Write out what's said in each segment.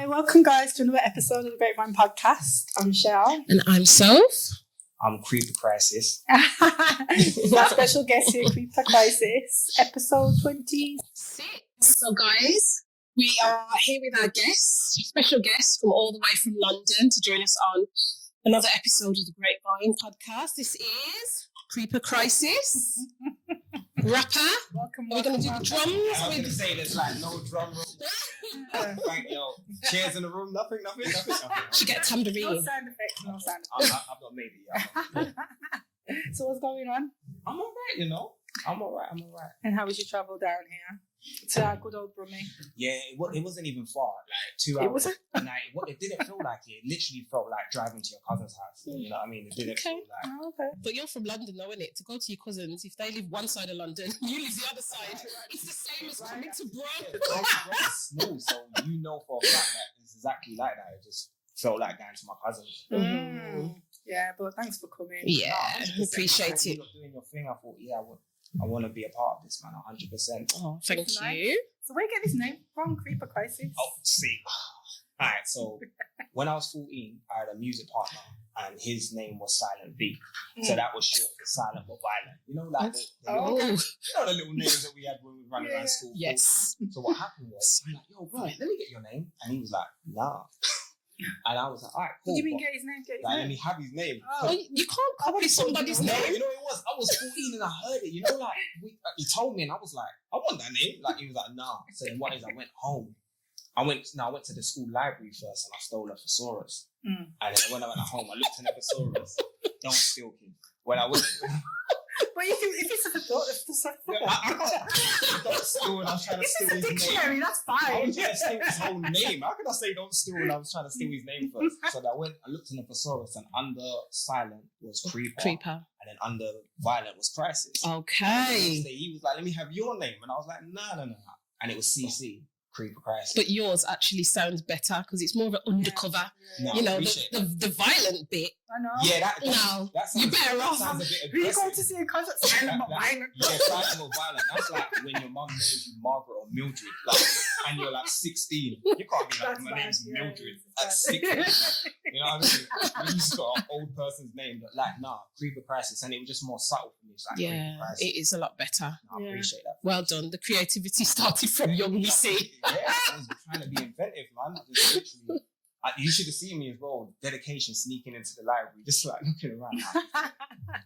welcome guys to another episode of the Grapevine Podcast. I'm Shell. And I'm Soph. I'm Creeper Crisis. Our special guest here, Creeper Crisis, episode 26. So guys, we are here with our guest, special guest from all the way from London to join us on another episode of the Grapevine Podcast. This is Creeper Crisis. Rapper. Welcome. We're going to do the drums. I was going to say there's like no drum roll. Chairs in the room, nothing. Should get a tambourine. No sound effects, I've not made it yet. So what's going on? I'm alright, you know. I'm alright. And how was your travel down here? To our good old Brummie. Yeah, it wasn't even far. Like 2 hours. It wasn't? It didn't feel like it. It literally felt like driving to your cousin's house. You know what I mean? It didn't feel like... Oh, okay. But you're from London though, innit? To go to your cousins, if they live one side of London, you live the other side. It's the same as coming to Brum. It's small, so you know for a fact that it's exactly like that. It just felt like going to my cousins. Mm. Yeah, but thanks for coming. Yeah, appreciate it. You're doing your thing. I thought, I want to be a part of this, man, 100%. Oh, thank Nice. you. So where do you get this name from, Creeper Crisis? Oh, see. All right, so when I was 14, I had a music partner, and his name was Silent V. So that was short for silent but violent. You know, like the little names that we had when we were running around school. Yes. So what happened was, I'm like, yo, bro, let me get your name. And he was like, nah. And I was like, all right, cool. Did you mean get his name? Let me have his name. Oh. You can't copy somebody's name. You know what it was? I was 14 and I heard it. You know, like, he told me and I was like, I want that name. Like, he was like, nah. So then what is, I went home. I went to the school library first and I stole a thesaurus. And then when I went home, I looked in the thesaurus. Don't steal, kid. When I went... But if it's a thesaurus, I don't steal when I was trying to steal his name. Dictionary, that's fine. I was trying to steal his whole name. How could I say don't steal when I was trying to steal his name first? So I looked in the thesaurus and under silent was Creeper. And then under violent was Crisis. Okay. So he was like, let me have your name. And I was like, no. And it was CC. Creeper Crisis. But yours actually sounds better because it's more of an undercover. No, you know, the violent bit. I know. Yeah, that sounds, you're better off. Sounds a bit aggressive. You're going to see a concert silent but violent. Yeah, silent but violent. That's like when your mum names you Margaret or Mildred, like, and you're like 16. You can't be like, my name's Mildred at 16. You know what I mean? When you got an old person's name, but like, nah, Creeper Crisis, and it was just more subtle for me. It's like, yeah, it is a lot better. I appreciate that. Well done. The creativity started from young, you see. Yeah, I was trying to be inventive, man. Just literally, you should have seen me as well. Dedication, sneaking into the library, just like looking around.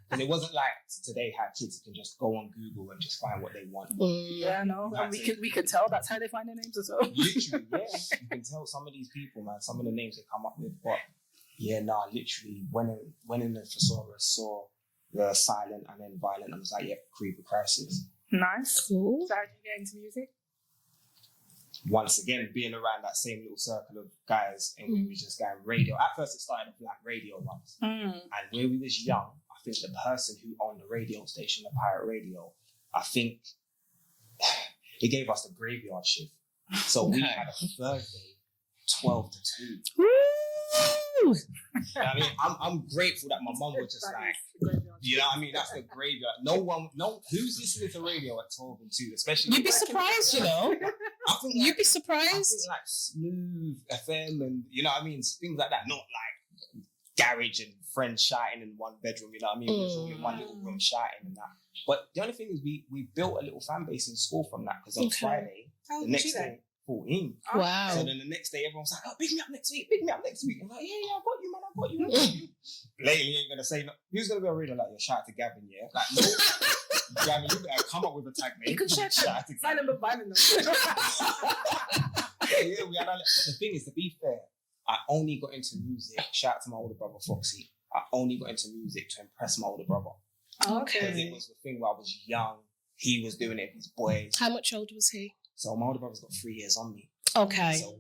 Because it wasn't like today how kids can just go on Google and just find what they want. Yeah, no. And we can tell that's how they find their names as well. Literally, yeah. You can tell some of these people, man, some of the names they come up with. But yeah, literally, when in the thesaurus, saw the silent and then violent, I was like, yeah, Creeper Crisis. Nice. Cool. So how did you get into music? Once again, being around that same little circle of guys, and we was just going radio. At first, it started off like radio once. And when we was young, I think the person who owned the radio station, the pirate radio, I think he gave us the graveyard shift. So we had a Thursday, 12 to 2. I mean, I'm grateful that my mum was just like, you know what I mean? That's the graveyard. Who's listening to radio at 12 and 2, especially... You'd be surprised, you know? You'd be surprised. I think like Smooth FM and, you know what I mean? Things like that. Not like garage and friends shouting in one bedroom, you know what I mean? We was all in one little room shouting and that. But the only thing is we built a little fan base in school from that, because on Friday, the next day, 14. Wow. So then the next day, everyone's like, oh, pick me up next week. I'm like, yeah, I got you, man, I got you. Lately, ain't going to say, no. Who's going to be a reader like, shout out to Gavin, yeah? Like, no. Gavin, you better come up with a tag name. You can shout out to Gavin. Silent but violent. Yeah, we had the thing is, to be fair, I only got into music, shout out to my older brother, Foxy. I only got into music to impress my older brother. Okay. Because it was the thing where I was young, he was doing it with his boys. How much older was he? So my older brother's got 3 years on me. Okay. So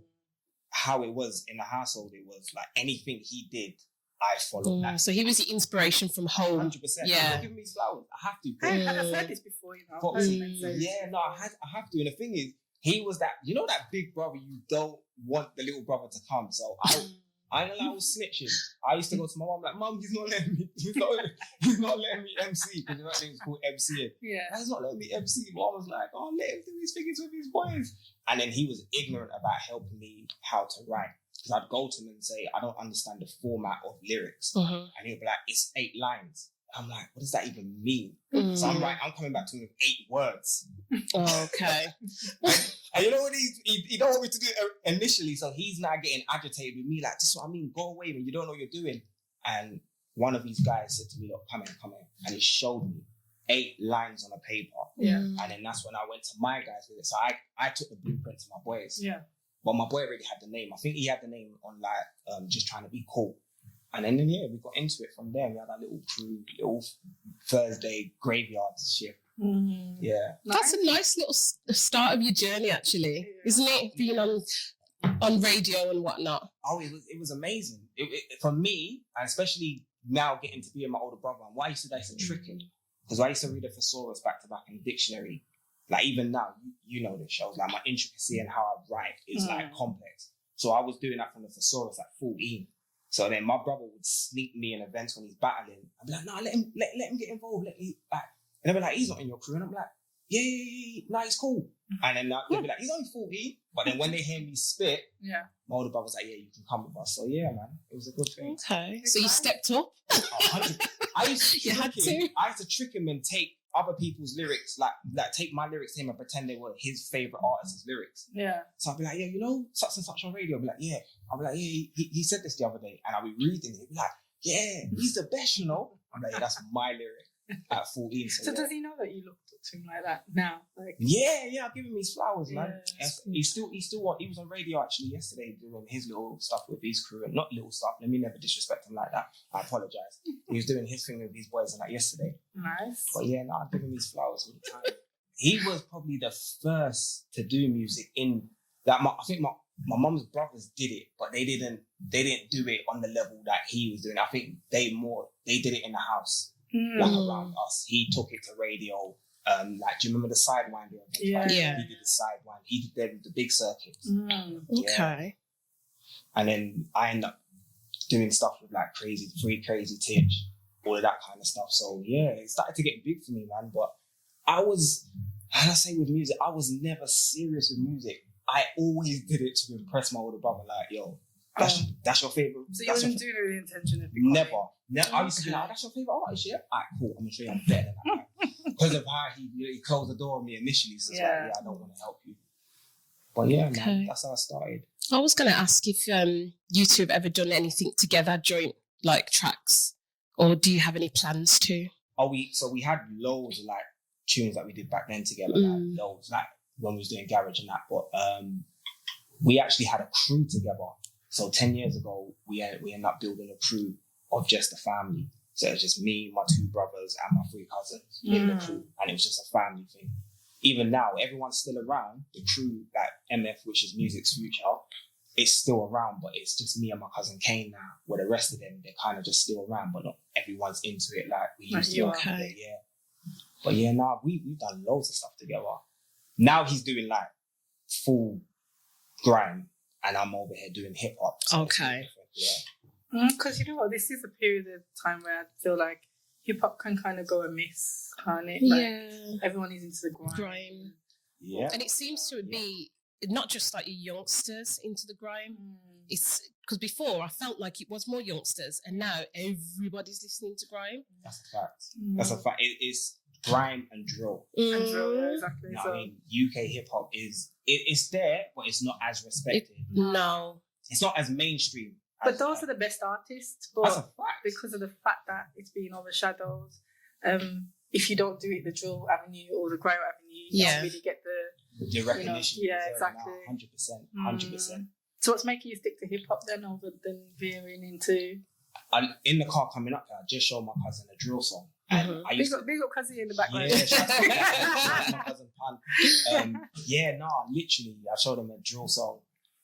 how it was in the household, it was like anything he did, I followed that. So he was the inspiration from home. 100%. Yeah. Give me flowers. I have to. I've heard this before, you know. I have to. And the thing is, he was that, you know, that big brother, you don't want the little brother to come. So I ain't allowed snitching. I used to go to my mum like, Mum, he's not letting me MC, because that thing was called MCing. Yeah. He's not letting me MC. Mum was like, oh, let him do his figures with his boys. And then he was ignorant about helping me how to write. Because I'd go to him and say, I don't understand the format of lyrics. And he'd be like, it's 8 lines. I'm like, what does that even mean? So I'm coming back to him with 8 words. Okay. And you know what, he don't want me to do it initially, so he's now getting agitated with me, like, this is what I mean, go away when you don't know what you're doing. And one of these guys said to me, look, come here. And he showed me 8 lines on a paper. Yeah. And then that's when I went to my guys with it. So I took the blueprint to my boys. Yeah. But my boy already had the name. I think he had the name on like just trying to be cool. And then we got into it from there. We had our little crew, little Thursday graveyard shift. Yeah. That's a nice little start of your journey, actually, isn't it? Being on radio and whatnot. Oh, it was amazing. For me, and especially now getting to be my older brother, and why I used to trick him. Because I used to read a thesaurus back to back in the dictionary. Like even now, you know the shows, like my intricacy and how I write is like complex. So I was doing that from the thesaurus at 14. So then my brother would sneak me in events when he's battling. I'd be like, no, let him get involved. Let me like, and they'd be like, he's not in your crew. And I'm like, yeah, no, he's cool. And then they'd be like, he's only 14. But then when they hear me spit, my older brother's like, yeah, you can come with us. So yeah, man, it was a good thing. Okay. So you stepped up? 100%. I used to trick him and take other people's lyrics, like take my lyrics to him and pretend they were his favorite artist's lyrics. Yeah. So I'd be like, yeah, you know, such and such on radio. I'd be like, yeah. I'd be like, yeah, he said this the other day. And I'll be reading it. He'd be like, yeah, he's the best, you know. I'm like, yeah, that's my lyric at 14. So does he know that you looked up to him like that now? Like, yeah, I'll give him his flowers, man. He was on radio actually yesterday doing his little stuff with his crew, and not little stuff. Let me never disrespect him like that. I apologize. He was doing his thing with his boys and that yesterday. Nice. But yeah, I'll give him his flowers all the time. He was probably the first to do music in that. I think my mum's brothers did it, but they didn't do it on the level that he was doing. I think they did it in the house, like around us. He took it to radio. Like, do you remember the Sidewinder? Yeah. He did the Sidewinder. He did the big circuits. Okay. And then I ended up doing stuff with like Crazy Titch, all of that kind of stuff. So yeah, it started to get big for me, man. But with music, I was never serious with music. I always did it to impress my older brother. Like, yo, that's your favorite. So you wasn't doing it with the intention of Never. I used to be like, that's your favorite artist, yeah? Alright, cool. I'm gonna show you I'm better than that. Because of how he closed the door on me initially. So it's like, yeah, I don't want to help you. But yeah, man, that's how I started. I was going to ask if you two have ever done anything together, joint like tracks, or do you have any plans to? We had loads of like tunes that we did back then together, like loads, like when we was doing garage and that. But we actually had a crew together. So 10 years ago, we ended up building a crew of just a family. So it was just me, my 2 brothers, and my 3 cousins in the crew, and it was just a family thing. Even now, everyone's still around. The crew, like MF, which is Music's Future, is still around, but it's just me and my cousin Kane now. Where the rest of them, they're kind of just still around, but not everyone's into it like we used to. Okay. But yeah, we've done loads of stuff together. Now he's doing like full grime, and I'm over here doing hip hop. So okay. Because you know what, this is a period of time where I feel like hip hop can kind of go amiss, can't it? Like, everyone is into the grime. Yeah. And it seems to be not just like youngsters into the grime. It's because before I felt like it was more youngsters, and now everybody's listening to grime. That's a fact. That's a fact. It is grime and drill. And drill, yeah, exactly. You know what I mean? UK hip hop it's there, but it's not as respected. No. It's not as mainstream. But those are the best artists. But that's a fact. Because of the fact that it's being overshadowed, if you don't do it the drill avenue or the grime avenue, you don't really get the recognition. Exactly. 100%. So what's making you stick to hip hop then, other than veering into? In the car coming up here, I just showed my cousin a drill song. And I used big up cousin in the background. Yeah, shout out to my cousin Pan. Literally, I showed him a drill song.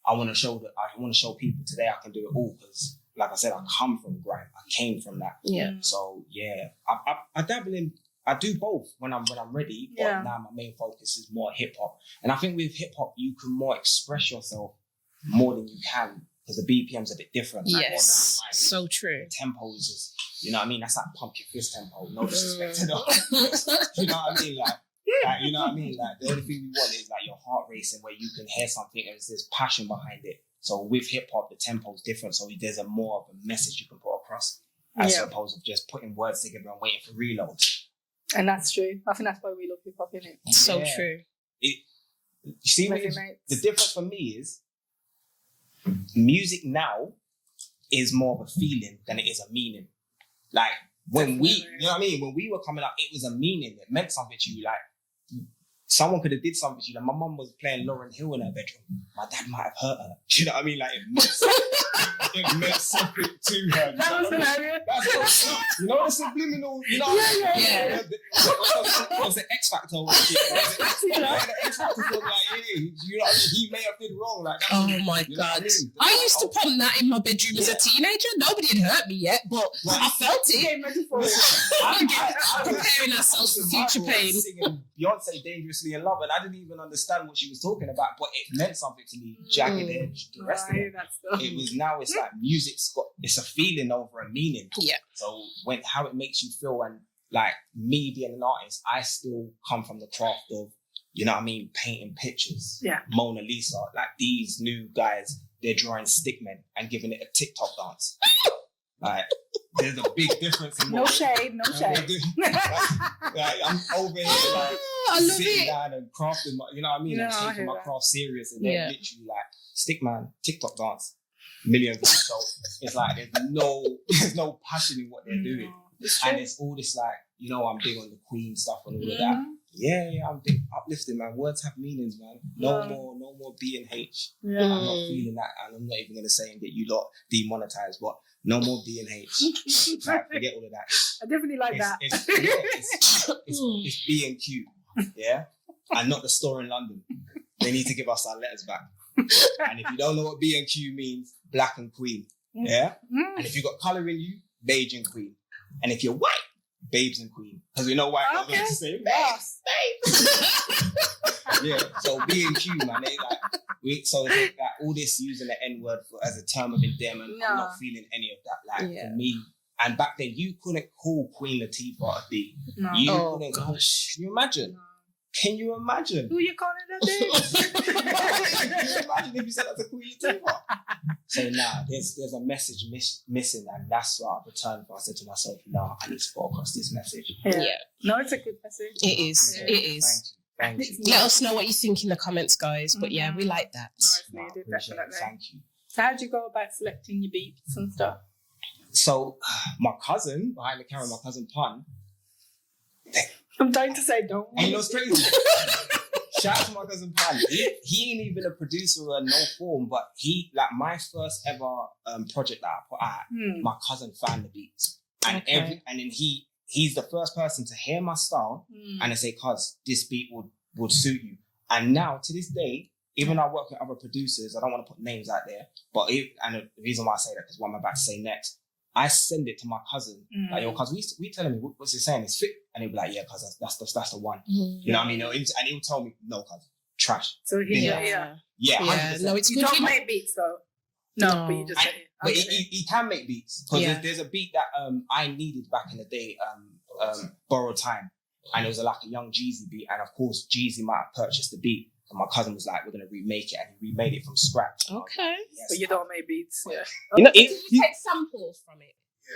I want to show people today I can do it all, because, like I said, I come from grime. I came from that. Yeah. So yeah, I dabble in. I do both when I'm ready. But now my main focus is more hip hop. And I think with hip hop, you can more express yourself more than you can because the BPM's a bit different. Yes, so true. The tempo is just, you know what I mean? That's like pump your fist tempo. No disrespect to them. You know what I mean? Like, you know what I mean? Like, the only thing we want is like your heart racing where you can hear something and there's passion behind it. So with hip hop, the tempo's different. So there's a more of a message you can put across as opposed to just putting words together and waiting for reloads. And that's true. I think that's why we love hip hop, innit? So true. You see, the difference for me is music now is more of a feeling than it is a meaning. Like when you know what I mean? When we were coming up, it was a meaning. It meant something to you. Like someone could have did something to you. Like my mum was playing Lauryn Hill in her bedroom. My dad might have hurt her. Do you know what I mean? Like it meant something to her. That was hilarious. You know the subliminal. You know. Yeah. Was the X Factor? The X Factor was like, hey, you know, he may have been wrong. Like, oh my God! I used to pump that in my bedroom as a teenager. Nobody had hurt me yet, but I felt it. I'm preparing ourselves for future pain. Singing Beyonce "Dangerously in Love," and I didn't even understand what she was talking about, but it meant something to me. Jagged Edge, the rest of it. It was now. It's like it's a feeling over a meaning. Yeah. So how it makes you feel, and like me being an artist, I still come from the craft of, you know what I mean, painting pictures. Yeah. Mona Lisa, like these new guys, they're drawing stickmen and giving it a TikTok dance. Like there's a big difference in what no shade. Like, I'm over here like I love sitting it. down and crafting my, you know what I mean? I'm taking my craft serious, and they're literally like stickman, TikTok dance. Millions. So it's like there's no passion in what they're doing. And it's all this like, you know, I'm big on the Queen stuff and all of that. Yeah, I'm big uplifting, man. Words have meanings, man. No more B and H. I'm not feeling that, and I'm not even gonna say and get you lot demonetized, but no more B and H. Like, forget all of that. I definitely like that. It's B and Q, yeah, and not the store in London. They need to give us our letters back. And if you don't know what B and Q means, black and queen, yeah. And if you got color in you, beige and queen. And if you're white, babes and queen. Because we know white girls like to say babes. Yeah. So B and Q, man. So it's like all this using the N word as a term of endearment. I'm not feeling any of that. Like for me. And back then, you couldn't call Queen Latifah a B. No. You couldn't call. Can you imagine? No. Can you imagine? Who you calling a B? Can you imagine if you said that's a Queen Latifah? So there's a message missing, and that's what I've returned for. I said to myself, I need to go across this message. Yeah. No, it's a good message. It is. Yeah. It is. Thank you. Let us know what you think in the comments, guys. But yeah, we like that. No, it's needed, definitely. Thank you. So how do you go about selecting your beats and stuff? So my cousin behind the camera, my cousin Pun. I'm dying to say don't. And you know what's crazy? Shout out to my cousin Pun. He ain't even a producer or no form, but he, like, my first ever project that I put out, my cousin found the beats. And and then he's the first person to hear my style and to say, cuz this beat would suit you. And now to this day, even though I work with other producers, I don't want to put names out there, but and the reason why I say that is what I'm about to say next. I send it to my cousin, like, yo, cuz we tell him, what's he saying? It's fit. And he'll be like, yeah, cuz that's the one. You know what I mean? And he'll tell me, no, cuz, trash. So yeah. 100%. No, it's you good. don't make beats though. No, but you just say it. But he can make beats. Because there's a beat that I needed back in the day, Borrowed Time. And it was like a young Jeezy beat. And of course, Jeezy might have purchased the beat. And my cousin was like, we're going to remake it. And he remade it from scratch. Okay. Yes, but you don't make beats. Yeah. You know, you take samples from it.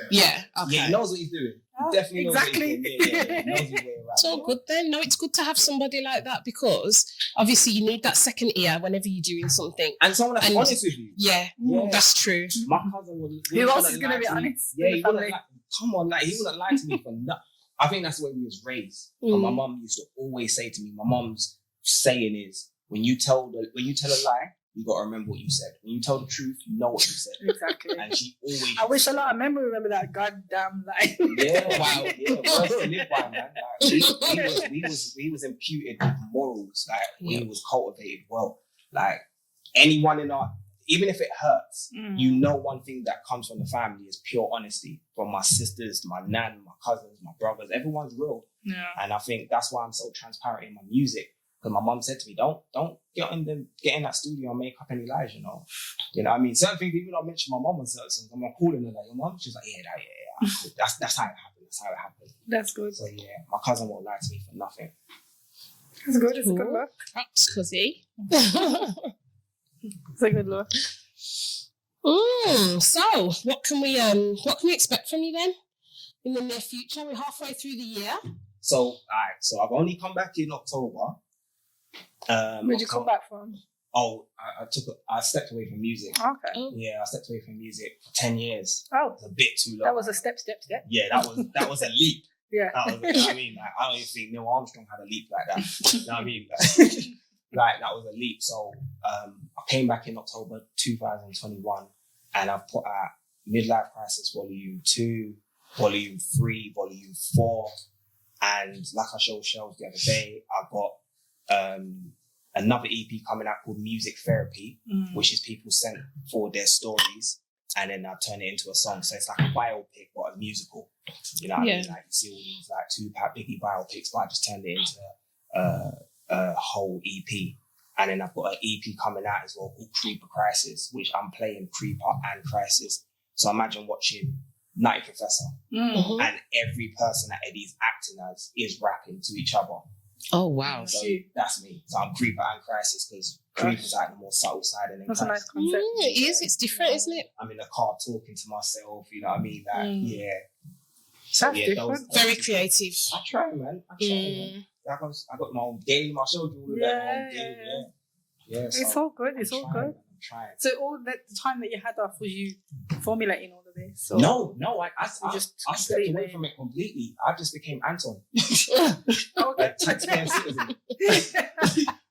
Yeah. Okay. Yeah, he knows what he's doing. He definitely knows what he's doing. Yeah. He knows his way around. It's all good then. No, it's good to have somebody like that because obviously you need that second ear whenever you're doing something. And someone that's honest with you. Yeah, that's true. My cousin was. Who else is going to be honest? Yeah, he wouldn't come on, he wouldn't lie to me for nothing. I think that's the way we was raised. And my mum used to always say to me, my mum's saying is, when you tell a lie, you got to remember what you said. When you tell the truth, you know what you said. Exactly. And she always. I wish a lot of men would remember that goddamn lie. Yeah, wow. Yeah, words to live by, man. Like, we was imputed with morals. Like, we was cultivated well. Like, anyone in our, even if it hurts, you know, one thing that comes from the family is pure honesty. From my sisters, to my nan, my cousins, my brothers, everyone's real. Yeah. And I think that's why I'm so transparent in my music. Because my mum said to me, don't get in that studio and make up any lies, you know. You know what I mean? Certain things, even though I mentioned my mum on certain songs, I'm calling her like, your mum? She's like, yeah. That's how it happened. That's how it happened. That's good. So yeah, my cousin won't lie to me for nothing. It's good. It's a good look. Props, cuzzy. It's a good look. So what can we expect from you then in the near future? We're halfway through the year. So alright, so I've only come back in October. Where'd you come back from? Oh, I stepped away from music. Okay. Yeah, I stepped away from music for 10 years. Oh. It was a bit too long. That was a step. Yeah, that was a leap. Yeah. You know what I mean? Like, I don't even think Neil Armstrong had a leap like that. You know what I mean? Like that was a leap. So I came back in October 2021 and I've put out Midlife Crisis Volume 2, Volume 3, Volume 4. And like I showed Shells the other day, I got another EP coming out called Music Therapy, which is people sent forward their stories and then I turn it into a song. So it's like a biopic, but a musical. You know what I mean? Like you see all these like Tupac, Biggie biopics, but I just turned it into a whole EP. And then I've got an EP coming out as well called Creeper Crisis, which I'm playing Creeper and Crisis. So imagine watching Nutty Professor and every person that Eddie's acting as is rapping to each other. Oh wow. So that's me. So I'm Creeper and Crisis because Creeper's like the more subtle side and then that's a nice concept. It is, it's different, isn't it? I'm in the car talking to myself, you know what I mean? Like, yeah. So That's different. those Very creative. I try, man. I got my own game, I showed you all of that, my own game, yeah. So it's all good, it's all good. I'm trying. So all the time that you had off, was you formulating all of this? So No, I stepped away completely from it completely. I just became Anton. Okay. A taxpayer citizen.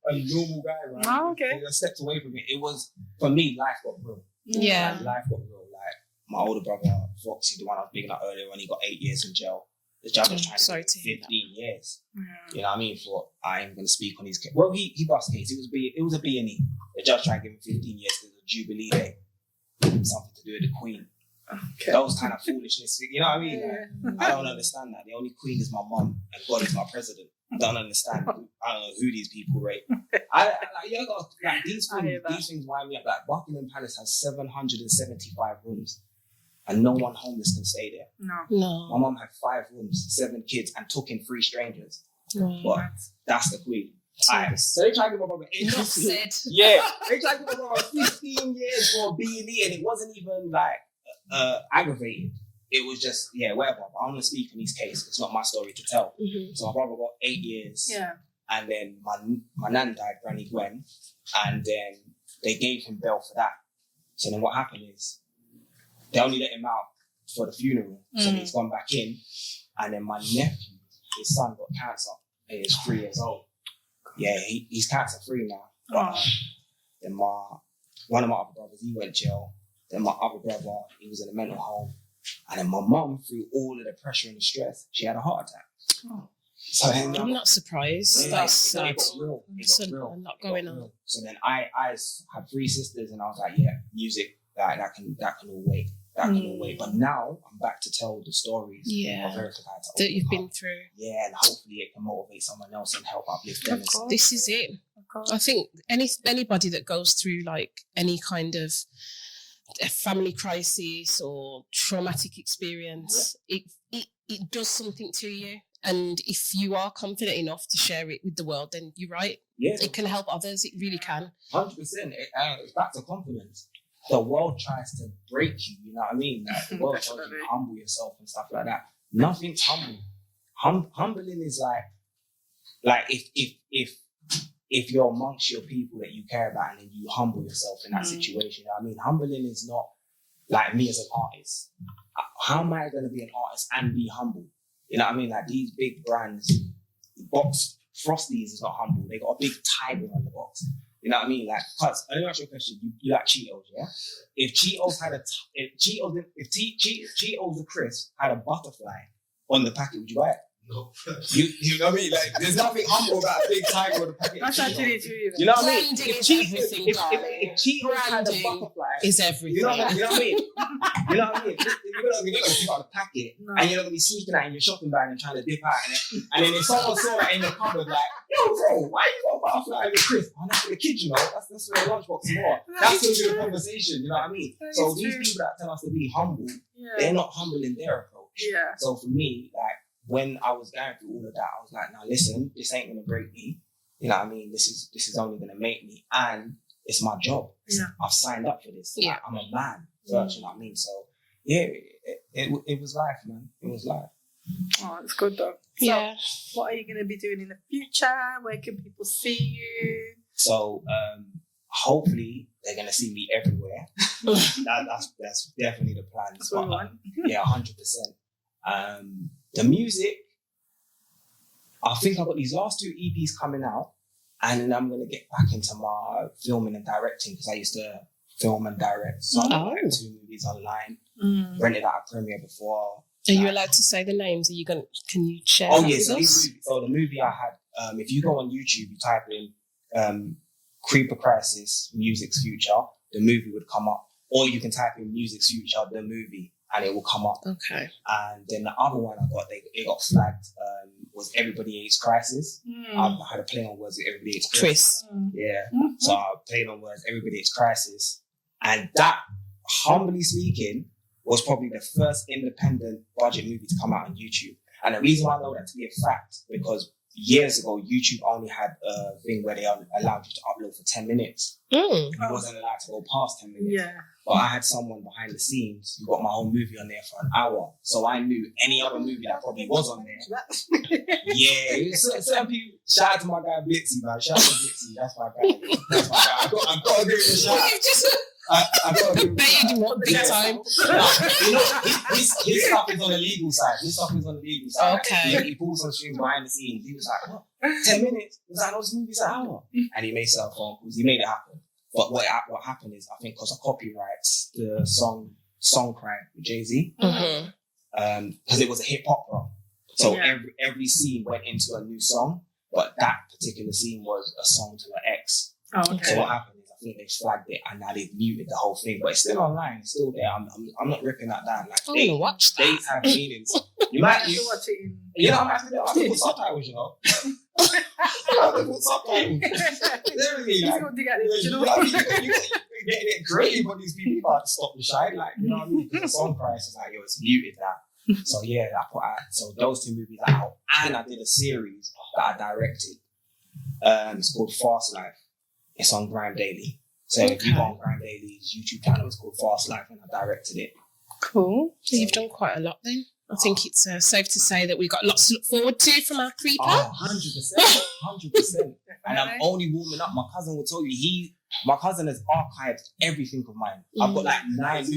A normal guy, right? Oh, okay. I stepped away from it. It was, for me, life got real. Yeah. Life got real. Like, my older brother, Foxy, the one I was bigging up earlier, when he got 8 years in jail. The judge was trying to get 15 years. You know what I mean? For I ain't going to speak on his case. Well, he lost case. It was a B&E. The judge tried to give him 15 years because of Jubilee Day. Something to do with the Queen. Okay. That was kind of foolishness. You know what I mean? Like, I don't understand that. The only Queen is my mum and God is my president. I don't understand. I don't know who these people rate. These things wind me up. Like Buckingham Palace has 775 rooms. And no one homeless can stay there. No. My mum had 5 rooms, 7 kids, and took in 3 strangers. No. But that's the Queen. So they tried to give my brother Enough said. Yeah, they tried to give my brother 15 years for B&E, and it wasn't even like aggravated. It was just whatever. But I want to speak on his case. It's not my story to tell. So my brother got 8 years. Yeah. And then my nan died, Granny Gwen, and then they gave him bail for that. So then what happened is, they only let him out for the funeral. So he's gone back in. And then my nephew, his son, got cancer. And he's 3 years old. Yeah, he's cancer free now. But then one of my other brothers, he went jail. Then my other brother, he was in a mental home. And then my mum, through all of the pressure and the stress, she had a heart attack. So then I'm not surprised. Yeah, That's sad. It got real. A lot going on. So then I had 3 sisters and I was like, yeah, music, that can all wait. That can all wait. But now I'm back to tell the stories of everything that you've been through. Yeah, and hopefully it can motivate someone else and help uplift them. This is it. I think anybody that goes through like any kind of a family crisis or traumatic experience, it does something to you. And if you are confident enough to share it with the world, then you're right. Yeah. It can help others. It really can. 100%. It's back to confidence. The world tries to break you, you know what I mean? Like, the world tells you to humble yourself and stuff like that. Nothing's humble. Humbling is like if you're amongst your people that you care about and then you humble yourself in that situation. You know what I mean? Humbling is not like me as an artist. How am I going to be an artist and be humble? You know what I mean? Like these big brands, box Frosties is not humble. They got a big tiger on the box. You know what I mean? Like, cuz, let me ask you a question. You like Cheetos, yeah? If Cheetos had if Cheetos the crisp had a butterfly on the packet, would you buy it? You know what I mean? Like, there's nothing humble about a big tiger with a packet. That's actually true. You know what I mean? Branding If is cheese, everything, if Cheetos had a Branding butterfly, is everything. you know what I mean? You know what I mean? You're not going to pick out a packet, and you're not going to be sneaking out in your shopping bag and trying to dip out in it. And then if someone saw that in the cupboard, like, yo, bro, why you got a butterfly in your crisp? Oh, that's for the kids, you know. That's for the lunchbox more. That's going to be the conversation. You know what I mean? So these people that tell us to be humble, they're not humble in their approach. Yeah. So for me, like, when I was going through all of that, I was like, now listen, this ain't gonna break me. You know what I mean? This is only gonna make me, and it's my job. I've signed up for this. Like, I'm a man first, you know what I mean? So yeah, it was life, man. It was life. Oh, it's good though. So, what are you gonna be doing in the future? Where can people see you? So hopefully they're gonna see me everywhere. That's definitely the plan. That's what we want. Yeah, 100%. The music, I think I've got these last 2 EPs coming out, and then I'm going to get back into my filming and directing, because I used to film and direct. So I've got 2 movies online, rented out a premiere before. Are you allowed to say the names? Can you share? Oh, yes. So the movie I had, if you go on YouTube, you type in Creeper Crisis, Music's Future, the movie would come up. Or you can type in Music's Future, the movie, and it will come up. Okay. And then the other one I got, it got flagged, was Everybody Hates Crisis. I had a play on words with Everybody Hates Chris. Yeah. So I played on words Everybody Hates Crisis. And that, humbly speaking, was probably the first independent budget movie to come out on YouTube. And the reason why I know that to be a fact, because years ago, YouTube only had a thing where they allowed you to upload for 10 minutes. You wasn't allowed to go past 10 minutes. Yeah. But I had someone behind the scenes who got my whole movie on there for an hour. So I knew any other movie that probably was on there. Yeah. Certain people, shout out to my guy Blitzy, man. Shout out to Blitzy. That's my guy. I've got to give him a shout out. I got to give him a shout out. Big time. You know, his stuff is on the legal side. Okay. He pulls some strings behind the scenes. He was like, what? 10 minutes? He was like, no, this movie's an hour. And he made cell phone calls. He made it happen. But what happened is, I think because of copyrights, the song Cry with Jay-Z, because it was a hip hop role. So every scene went into a new song, but that particular scene was a song to an ex. Oh, okay. So what happened is, I think they flagged it and now they've muted the whole thing, but it's still online, it's still there. I'm not ripping that down. Like, dates have meanings. You might watch it in. You know, I have to put subtitles, you know. I have to put subtitles. You're getting it great, but these people can't stop the shine. Like, you know what I mean? The song price is like, yo, it's muted now. So yeah, I put out. So those 2 movies are out, and I did a series that I directed. It's called Fast Life. It's on Grime Daily. So if you go on Grime Daily's YouTube channel, it's called Fast Life, and I directed it. Cool. So you've done quite a lot then. I think it's safe to say that we've got lots to look forward to from our creeper. 100%. And I'm only warming up. My cousin will tell you, my cousin has archived everything of mine. I've got like 9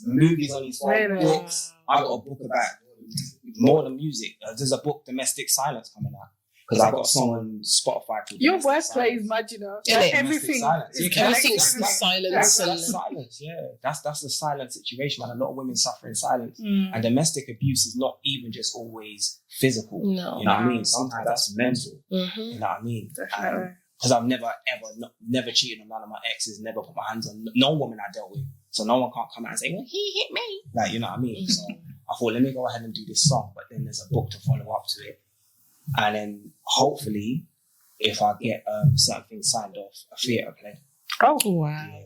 movies on his phone, books. I've got a book about more than music. There's a book, Domestic Silence, coming out. Because I've got someone on Spotify. Your wordplay is mad, you know. Everything. Everything's silence. That's silence, yeah. That's the silent situation, man. A lot of women suffer in silence. And domestic abuse is not even just always physical. No. You know what I mean? Sometimes that's mental. You know what I mean? Because I've never cheated on none of my exes, never put my hands on no woman I dealt with. So no one can't come out and say, well, he hit me. Like, you know what I mean? So I thought, let me go ahead and do this song. But then there's a book to follow up to it. And then hopefully, if I get certain things signed off, a theatre play. Oh, wow. Yeah.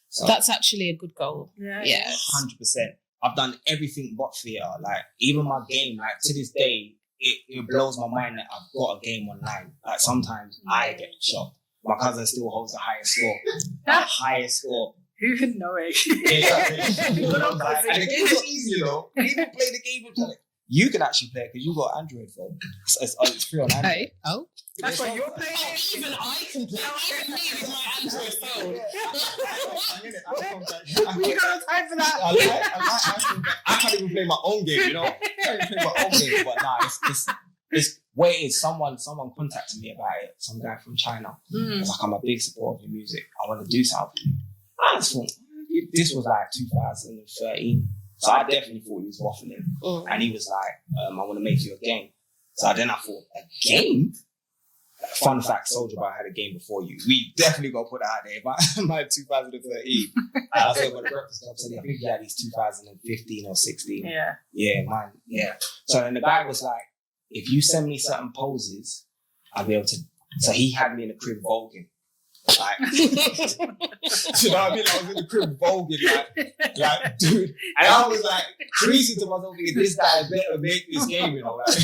So, that's actually a good goal. Yeah. 100%. I've done everything but theatre. Like, even my game, like, to this day, it blows my mind that I've got a game online. Like, sometimes I get shot. My cousin still holds the highest score. Who could know it? And the game is easy, though. You even play the game with like, you can actually play it because you've got Android phone. It's free on Android. Hey. Oh. That's why you're playing it. Even I can play it. Even me with my Android phone. You got no time for that. I can't even play my own game, you know? I can't even play my own game, but nah, it's where it is. Someone contacted me about it. Some guy from China. It's like, I'm a big supporter of your music. I want to do something. I just thought, this was like 2013. So I definitely thought he was waffling. And he was like, I want to make you a game. So then I thought, a game? Fun fact, Soulja Boy had a game before you. We definitely got to put that out there. My 2013. I was about the Breakfast Club, so I think he had these 2015 or 16. Yeah. Yeah, mine. Yeah. So then the guy was like, if you send me certain poses, I'll be able to. So he had me in the crib voguing. Like, you know what I mean? I was in the crib voguing, like, dude. And I was like, creasing to myself, thinking, this guy better make this game, you know, like.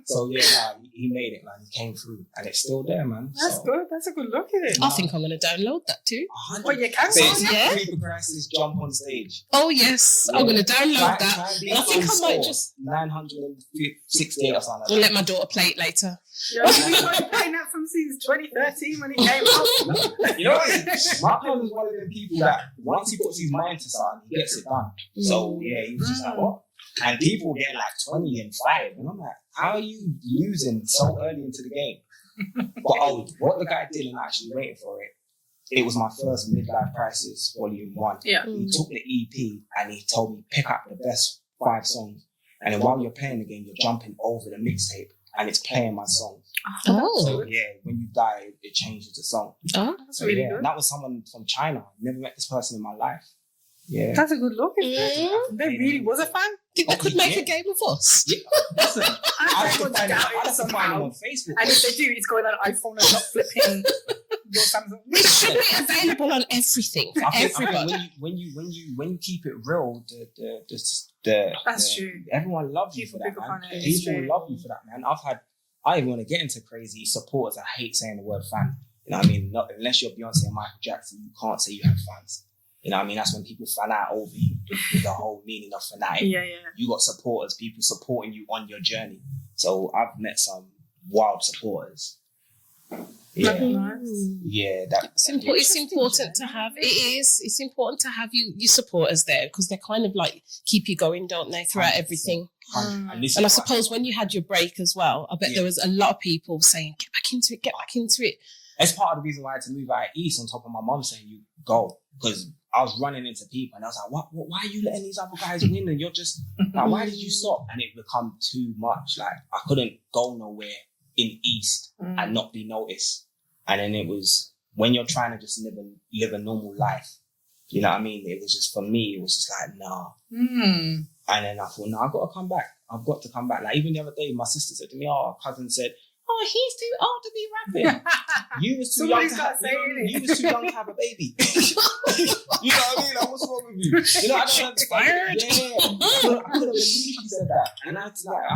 So yeah, he made it, man. He came through, and it's still there, man. That's good. That's a good look at it. I think I'm going to download that too. Well, you can. Yeah. Creeper Crisis jump on stage. Oh yes, I'm going to download that. I think I might just 968 or something. I'll let my daughter play it later. Yeah, we've been playing that from since 2013 when it came out. You know what? My brother is one of them people that once he puts his mind to something, he gets it done. So yeah, he was just like, what? And people get like 20 and 5. And I'm like, how are you losing so early into the game? But what the guy did and actually waiting for it, it was my first Midlife Crisis Volume 1. Yeah. He took the EP and he told me, pick up the best 5 songs. And then while you're playing the game, you're jumping over the mixtape and it's playing my song. Oh. So yeah, when you die, it changes the song. Oh, that's really good. And that was someone from China. I've never met this person in my life. Yeah. That's a good look. There really was a fan. think they could make a game of us? Yeah. Listen, I have to find somehow. them on Facebook. And if they do, it's going on iPhone and not flipping your Samsung. It should be available on everything for everybody. I think when you keep it real, That's true. Everyone loves you for that, man. People love you for that, man. I even want to get into crazy supporters. I hate saying the word fan. You know what I mean? Not, unless you're Beyonce and Michael Jackson, you can't say you have fans. You know what I mean? That's when people fan out over you with the whole meaning of fanatic. Yeah. You got supporters, people supporting you on your journey. So I've met some wild supporters. Yeah. Nice. Yeah. It's important to have. It is. It's important to have your supporters there because they kind of like keep you going, don't they, throughout 100%. Everything. And I suppose when you had your break as well, I bet there was a lot of people saying, get back into it. It's part of the reason why I had to move out east on top of my mum saying, you go. Because I was running into people and I was like, why are you letting these other guys win? And you're just like, why did you stop? And it become too much. Like, I couldn't go nowhere in east and not be noticed. And then it was, when you're trying to just live a normal life, you know what I mean? It was just, for me, it was just like, nah. And then I thought, no, I've got to come back. I've got to come back. Like, even the other day, my sister said to me, our cousin said, oh, he's too old to be rapping. You was too young to have a baby. You know what I mean? Like, what's wrong with you? You know, I don't understand. Yeah. I couldn't believe she said that. And I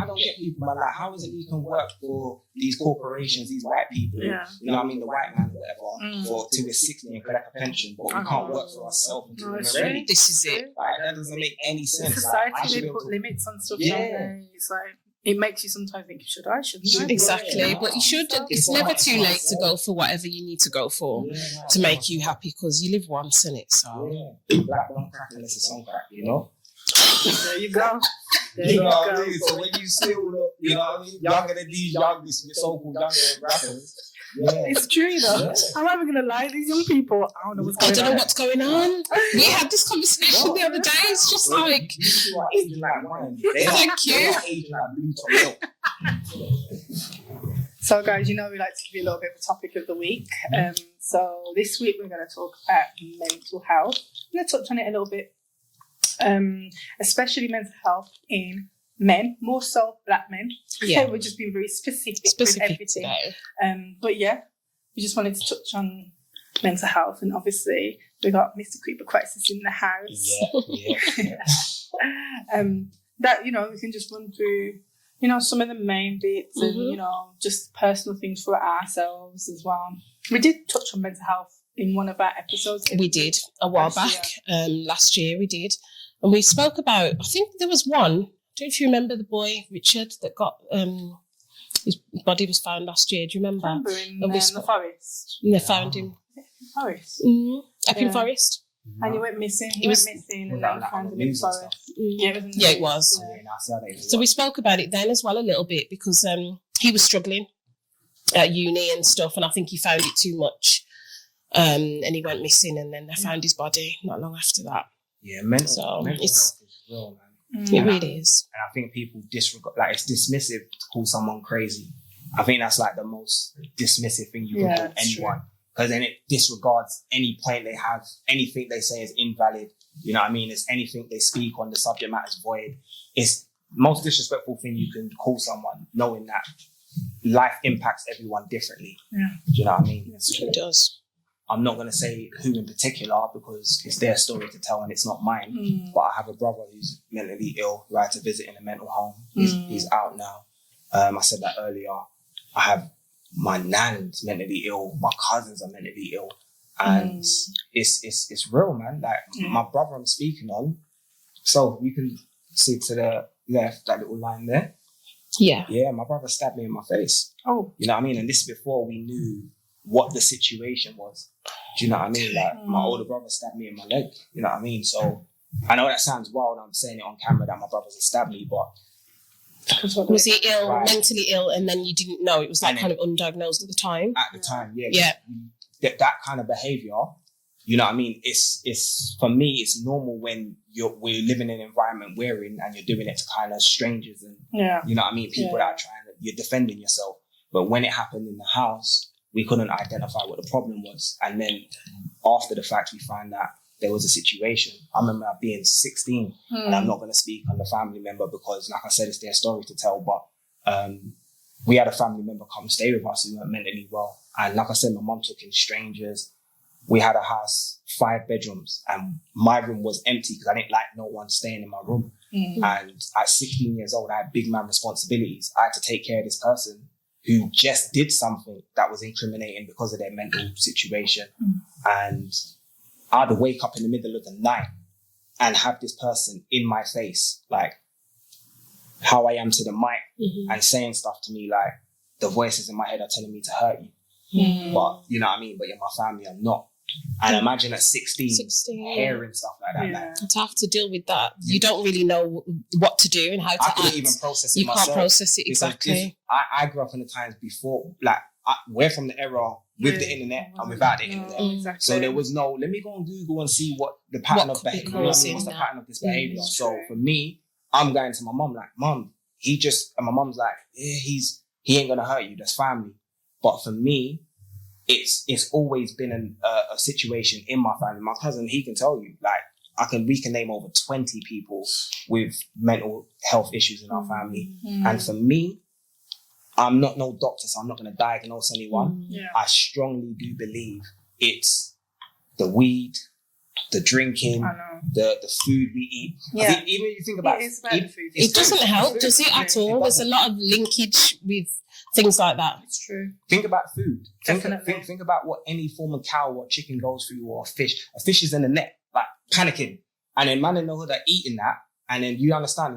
don't get people, but like, how is it we can work for these corporations, these white people? Yeah. You know what I mean? The white man, whatever, for till we're 60 and collect a pension, but we can't work for ourselves until we're ready. This is it. Like, that doesn't make any sense. Society, they put limits on stuff. Yeah. It's like, it makes you sometimes think, shouldn't I? Exactly, but you should. It's never too late to go for whatever you need to go for to make you happy because you live once, innit? So black don't crack unless it's on crack, you know. There you go. You know what I mean? So when you still look, you know what I mean, younger than these so-called younger rappers. Yeah. It's true though. Yeah. I'm not even gonna lie, these young people, I don't know what's going on. We had this conversation the other day. It's just like you are aging like wine. Thank you. They are aging like blue top. So guys, you know we like to give you a little bit of a topic of the week. So this week we're going to talk about mental health. I'm going to touch on it a little bit, especially mental health in men, more so black men. Yeah, we're just being very specific with everything. Today. But yeah, we just wanted to touch on mental health, and obviously we got Mr. Creeper Crisis in the house. Yeah. That, you know, we can just run through, you know, some of the main bits and, you know, just personal things for ourselves as well. We did touch on mental health in one of our episodes. We did a while back. Last year we did, and we spoke about. I think there was one. Don't know if you remember the boy Richard that got his body was found last year. Do you remember? In the forest. And they found him. Forest. Up in forest. And he went missing. He went missing, and then found him in the forest. Yeah, it was. So we spoke about it then as well a little bit because he was struggling at uni and stuff, and I think he found it too much, and he went missing, and then they found his body not long after that. Yeah, mental health is real, man. It really is. And I think people disregard, like, it's dismissive to call someone crazy. I think that's like the most dismissive thing you can call anyone. Because then it disregards any point they have, anything they say is invalid. You know what I mean? It's anything they speak on, the subject matter is void. It's the most disrespectful thing you can call someone, knowing that life impacts everyone differently. Yeah. Do you know what I mean? It does. I'm not going to say who in particular because it's their story to tell and it's not mine. But I have a brother who's mentally ill who I had to visit in a mental home. He's out now. I said that earlier. I have my nan's mentally ill. My cousins are mentally ill. And it's real, man. Like my brother I'm speaking on. So you can see to the left, that little line there. Yeah. Yeah, my brother stabbed me in my face. Oh. You know what I mean? And this is before we knew what the situation was. Do you know what I mean? Like my older brother stabbed me in my leg. You know what I mean? So I know that sounds wild. I'm saying it on camera that my brother's stabbed me, but was he ill, mentally ill, and then you didn't know? It was like kind of undiagnosed at the time? At the time, yeah. That kind of behaviour, you know what I mean? It's for me, it's normal when we're living in an environment we're in and you're doing it to kind of strangers and, you know what I mean? People that are you're defending yourself. But when it happened in the house, we couldn't identify what the problem was. And then after the fact, we find that there was a situation. I remember being 16 and I'm not going to speak on the family member because, like I said, it's their story to tell. But we had a family member come stay with us who weren't mentally well. And like I said, my mum took in strangers. We had a house, 5 bedrooms, and my room was empty because I didn't like no one staying in my room. And at 16 years old, I had big man responsibilities. I had to take care of this person who just did something that was incriminating because of their mental situation. And I had to wake up in the middle of the night and have this person in my face, like how I am to the mic and saying stuff to me like the voices in my head are telling me to hurt you. But you know what I mean? But you're my family, I'm not. And imagine at 16 hearing stuff like that. Yeah. And to have to deal with that, you don't really know what to do and how to act. I couldn't even process it myself. You can't process it, exactly. I grew up in the times before, like, we're from the era with the internet and without the internet. Exactly. So there was no, let me go on Google and see what the pattern of behavior, what's the pattern of this behavior. So for me, I'm going to my mum like, Mum, and my mum's like, yeah, he ain't gonna hurt you, that's family. But for me, it's always been a situation in my family. My cousin, he can tell you, like, we can name over 20 people with mental health issues in our family. And for me, I'm not no doctor, so I'm not going to diagnose anyone. I strongly do believe it's the weed, the drinking, the food we eat. I think even if you think about it, it doesn't help, does it at all? There's a lot of linkage with things like that. It's true. Think about food. Think about what any form of cow or chicken goes through, or a fish. A fish is in the net, like panicking. And then man in the hood are eating that. And then you understand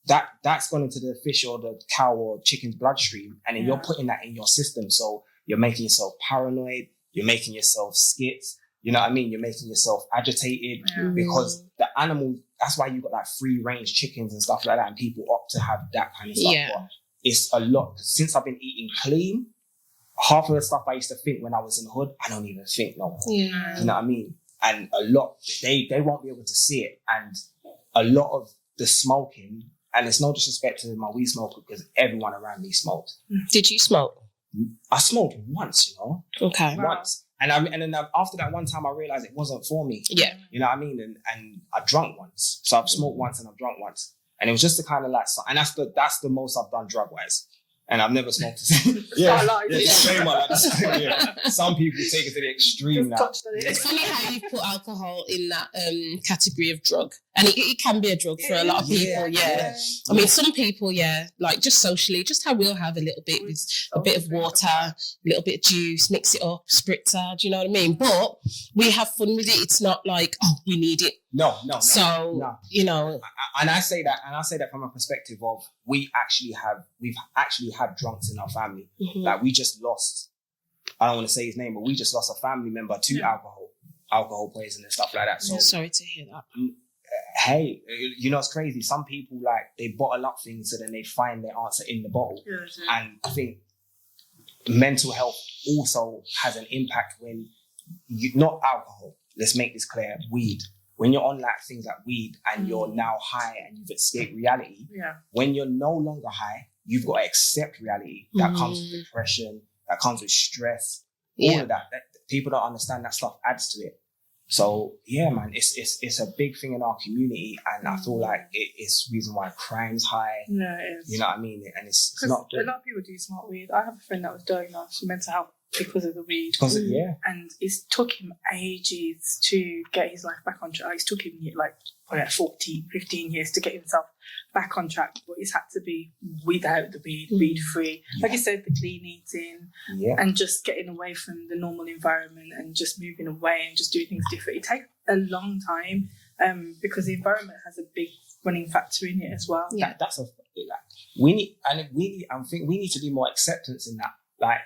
that's gone into the fish or the cow or chicken's bloodstream. And then you're putting that in your system. So you're making yourself paranoid. You're making yourself skits. You know what I mean? You're making yourself agitated because the animal, that's why you got like free range chickens and stuff like that. And people opt to have that kind of stuff. But it's a lot. Since I've been eating clean, half of the stuff I used to think when I was in the hood, I don't even think no more. You know what I mean? And a lot, they won't be able to see it. And a lot of the smoking, and it's no disrespect to my weed smoker because everyone around me smoked. Did you smoke? I smoked once, you know? Okay. Once. And then after that one time, I realized it wasn't for me. Yeah. You know what I mean? And I drunk once. So I've smoked once and I've drunk once. And it was just to kind of like, and that's the most I've done drug-wise. And I've never smoked. Some people take it to the extreme now. It's funny how you put alcohol in that category of drug. And it can be a drug for a lot of people, I mean, some people, like just socially, just how we'll have a little bit with a bit of water, a little bit of juice, mix it up, spritzer, do you know what I mean? But we have fun with it. It's not like, oh, we need it. No. So, you know. And I say that from a perspective of we've actually had drunks in our family. Like we just lost, I don't want to say his name, but we just lost a family member to alcohol poisoning and stuff like that. So sorry to hear that. Hey, you know, it's crazy. Some people, like, they bottle up things so then they find their answer in the bottle. And I think mental health also has an impact when not alcohol. Let's make this clear. Weed. when you're on like things like weed and you're now high and you've escaped reality, when you're no longer high, you've got to accept reality. That comes with depression, that comes with stress, all of that. People don't understand that stuff adds to it. So yeah, man, it's a big thing in our community, and I feel like it's the reason why crime's high. Yeah, it is. You know what I mean? And it's not good. A lot of people do smoke weed. I have a friend that was diagnosed with mental health because of the weed. And it took him ages to get his life back on track. It took him like 14, 15 years to get himself back on track, but it's had to be without the weed, weed free. Like you said, the clean eating and just getting away from the normal environment and just moving away and just doing things different. It takes a long time because the environment has a big running factor in it as well. Yeah, that's we need to do more acceptance in that. Like,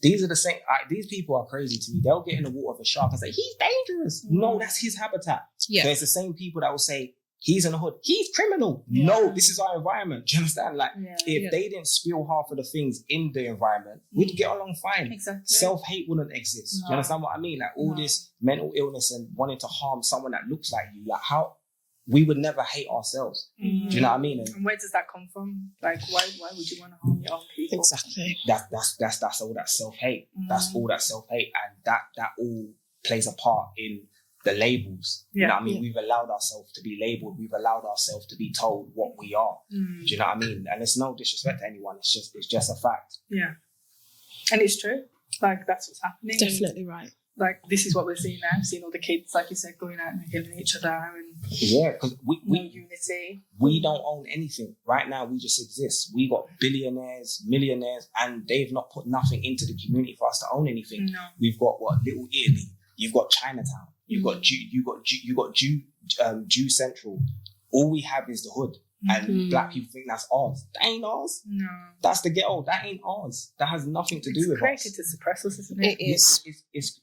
these are the same. These people are crazy to me. They'll get in the water of a shark and say he's dangerous. No, that's his habitat. Yeah, so it's the same people that will say he's in the hood. He's criminal. Yeah. No, this is our environment. Do you understand? Like, if they didn't spill half of the things in the environment, we'd get along fine. Exactly. Self-hate wouldn't exist. No. Do you understand what I mean? Like, all this mental illness and wanting to harm someone that looks like you. Like, how we would never hate ourselves. Do you know what I mean? And where does that come from? Like, why would you want to harm your own people? Exactly. That's all that self-hate. That's all that self-hate, and that all plays a part in the labels. You know what I mean? We've allowed ourselves to be labeled. We've allowed ourselves to be told what we are. Do you know what I mean? And it's no disrespect to anyone. It's just a fact. Yeah. And it's true. Like, that's what's happening. Definitely right. Like, this is what we're seeing now. Seeing all the kids, like you said, going out and killing each other, and because we unity. We don't own anything right now. We just exist. We got billionaires, millionaires, and they've not put nothing into the community for us to own anything. No. We've got Little Italy. You've got Chinatown. You've got Jew Central. All we have is the hood. And black people think that's ours. That ain't ours. No. That's the ghetto. That ain't ours. That has nothing to do with us. It's created to suppress us, isn't it? It is.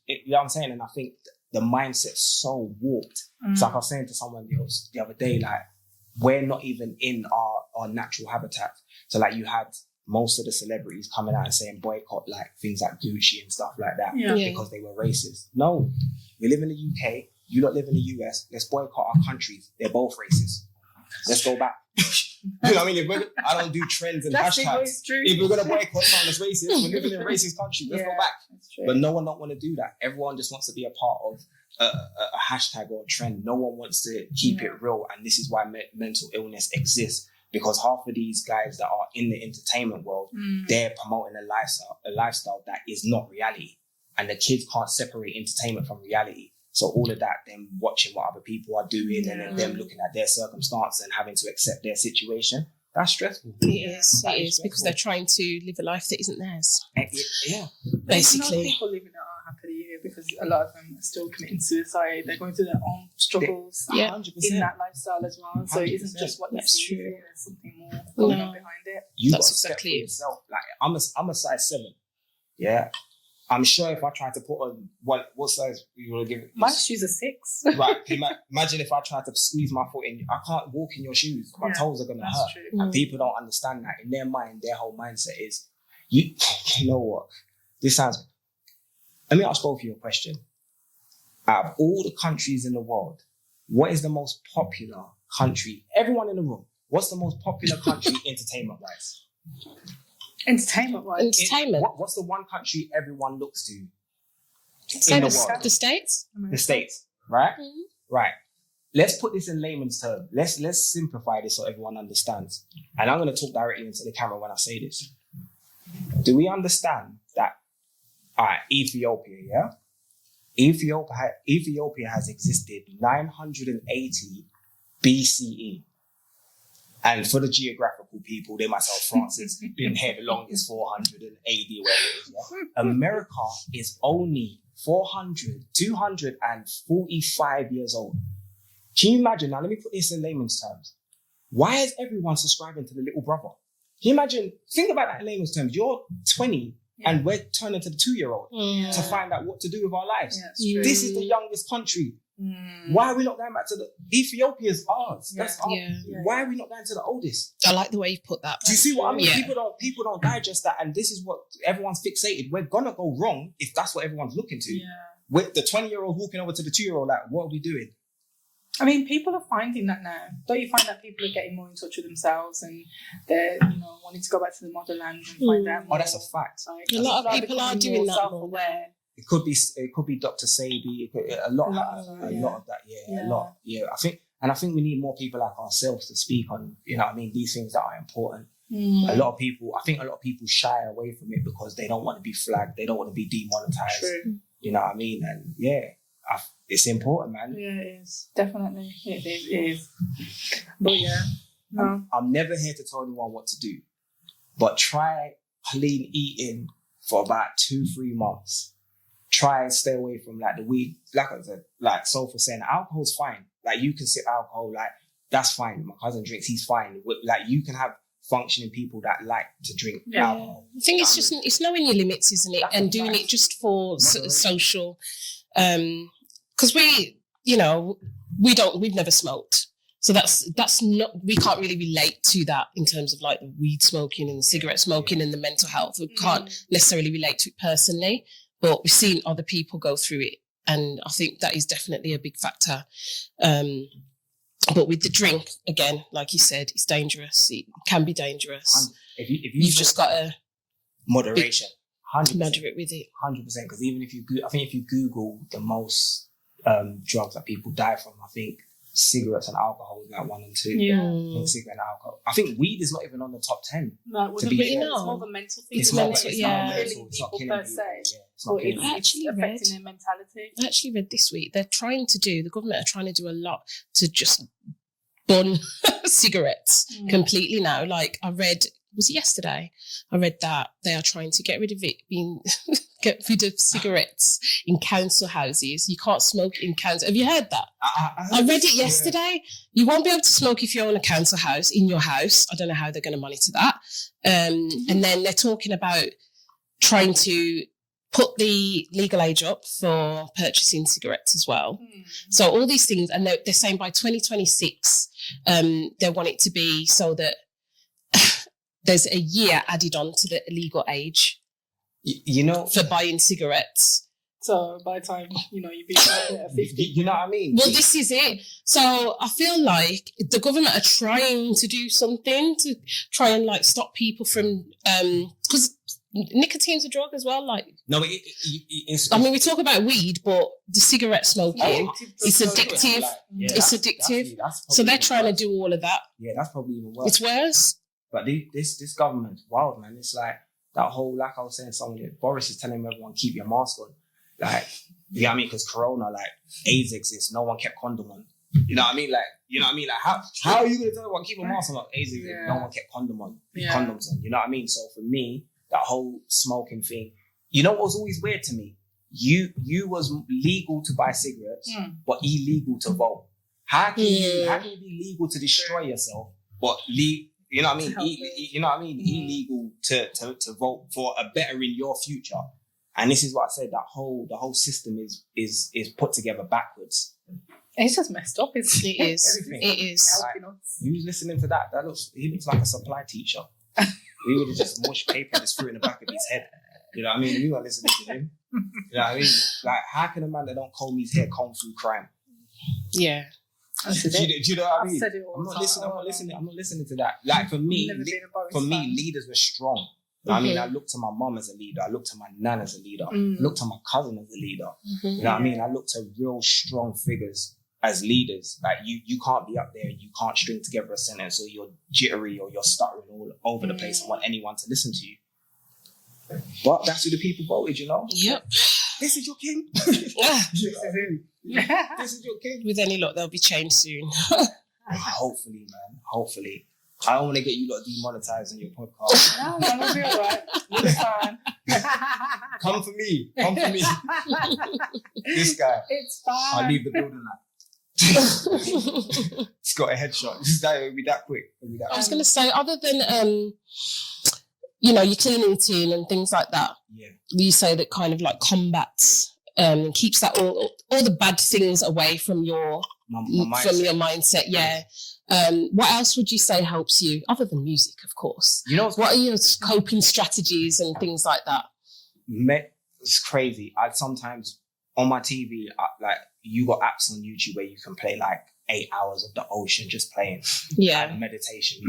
You know what I'm saying? And I think the mindset's so warped. So like I was saying to someone else the other day, like, we're not even in our natural habitat. So like, you had most of the celebrities coming out and saying boycott like things like Gucci and stuff like that because they were racist. No. We live in the UK. You don't live in the US. Let's boycott our countries. They're both racist. Let's go back. You know what I mean? I don't do trends and hashtags. If we're going to boycott something that's racist, we're living in a racist country. Let's go back. But no one don't want to do that. Everyone just wants to be a part of a hashtag or a trend. No one wants to keep it real. And this is why mental illness exists. Because half of these guys that are in the entertainment world, they're promoting a lifestyle that is not reality. And the kids can't separate entertainment from reality. So all of that, them watching what other people are doing and then them looking at their circumstance and having to accept their situation, that's stressful. It is because they're trying to live a life that isn't theirs. Basically. People living that are happily here because a lot of them are still committing suicide. They're going through their own struggles 100%. In that lifestyle as well. So it isn't just what you see. There's something more going on behind it. That's exactly it. Yourself. Like, I'm a size 7. Yeah. I'm sure if I tried to put on what size you want to give it? My shoes are 6. Right. Imagine if I tried to squeeze my foot in. I can't walk in your shoes. My toes are going to hurt. True. And people don't understand that. In their mind, their whole mindset is, you know what? This sounds... Let me ask both of you a question. Out of all the countries in the world, what is the most popular country? Everyone in the room, what's the most popular country entertainment-wise? Entertainment. What's the one country everyone looks to? The States. The States, right? Mm-hmm. Right. Let's put this in layman's terms. Let's simplify this so everyone understands. And I'm going to talk directly into the camera when I say this. Do we understand that? All right, Ethiopia, Ethiopia has existed 980 BCE. And for the geographical people, they myself, France has been here the longest, 480 or whatever it is. Yeah? America is only 245 years old. Can you imagine? Now, let me put this in layman's terms. Why is everyone subscribing to the little brother? Can you imagine? Think about that in layman's terms. You're 20 and we're turning to the 2-year-old to find out what to do with our lives. Yeah, this is the youngest country. Why are we not going back to Ethiopia is ours? That's our, why are we not going to the oldest? I like the way you put that. Do you see what I mean? People don't digest that, and this is what everyone's fixated. We're gonna go wrong if that's what everyone's looking to. With the 20-year-old walking over to the 2-year-old, like, what are we doing? I mean, people are finding that now. Don't you find that people are getting more in touch with themselves and they're, wanting to go back to the motherland and find out more? Oh, that's a fact. Like, a lot of people are doing that self-aware. It could be Dr. Sabi. A lot of that. Yeah, a lot. Yeah, I think we need more people like ourselves to speak on, these things that are important. A lot of people shy away from it because they don't want to be flagged. They don't want to be demonetized. True. You know what I mean? And it's important, man. Yeah, it is. Definitely. It is. But yeah, no. I'm never here to tell anyone what to do, but try clean eating for about 2-3 months. Try and stay away from like the weed. Like I said, like Soulful saying, alcohol's fine. Like you can sip alcohol, like that's fine. My cousin drinks, he's fine. Like you can have functioning people that like to drink alcohol. I think it's knowing your limits, isn't it? And doing it just for social. Because we've never smoked. So that's not, we can't really relate to that in terms of like the weed smoking and the cigarette smoking and the mental health. We can't necessarily relate to it personally, but we've seen other people go through it. And I think that is definitely a big factor. But with the drink, again, like you said, it's dangerous. It can be dangerous. You've just got to moderation. 100%. Moderate with it. 100%. Because even if you Google the most drugs that people die from, I think cigarettes and alcohol is like 1 and 2. Yeah. I think cigarette and alcohol. I think weed is not even on the top 10. No, to be fair. it's more the mental thing. It's mental, It's yeah. not killing people per se. It's not killing people. It's affecting their mentality. I actually read this week, the government are trying to do a lot to just ban cigarettes completely now. Like I read, was it yesterday? I read that they are trying to get rid of cigarettes in council houses. You can't smoke in council. Have you heard that? I read it yesterday. You won't be able to smoke if you own a council house in your house. I don't know how they're going to monitor that. And then they're talking about trying to put the legal age up for purchasing cigarettes as well. So all these things, and they're saying by 2026, they want it to be so that there's a year added on to the legal age, for buying cigarettes. So by the time, you'd be at 50. You know what I mean? Well, this is it. So I feel like the government are trying to do something to try and like stop people from, because nicotine's a drug as well. Like, no, it's. I mean, we talk about weed, but the cigarette smoking, it's addictive. It's addictive. So they're trying to do all of that. Yeah, that's probably even worse. It's worse. But this government's wild, man. It's like that whole, like I was saying, Boris is telling everyone, keep your mask on. Like, you know what I mean? Because Corona, like, AIDS exists. No one kept condom on. You know what I mean? Like, Like, how are you going to tell everyone, keep a mask on? Like, AIDS exists. No one kept condoms on. You know what I mean? So for me, that whole smoking thing, what was always weird to me? You was legal to buy cigarettes, but illegal to vote. How can you be legal to destroy yourself, but you know what I mean? Illegal to vote for a better in your future. And this is what I said, the whole system is put together backwards. It's just messed up, isn't it? It is. It is. Like, who's listening to that? He looks like a supply teacher. We would have just mushed paper and just threw it in the back of his head. You know what I mean? We weren't listening to him. You know what I mean? Like, how can a man that don't comb his hair comb through crime? Yeah. Do you know what I mean? I've said it all I'm not listening to that. Like for me, leaders were strong. I mean, I looked to my mum as a leader. I looked to my nan as a leader. I looked to my cousin as a leader. You know what I mean? I looked to real strong figures as leaders. Like you can't be up there and you can't string together a sentence, or you're jittery or you're stuttering all over the place and want anyone to listen to you. But that's who the people voted, Yep. This is your king. This is your king. With any luck, they'll be changed soon. Hopefully, man. Hopefully. I don't want to get you lot demonetized on your podcast. No, it'll be all right. It's fine. Come for me. This guy. It's fine. I'll leave the building now. It's got a headshot. It'll be that quick. I was going to say, other than, your cleaning team and things like that, you say that kind of like combats, keeps that all the bad things away from your mindset. Yeah. What else would you say helps you, other than music, of course? What are your coping strategies and things like that? It's crazy. I sometimes on my TV, like you got apps on YouTube where you can play like 8 hours of the ocean just playing. Yeah. And meditation.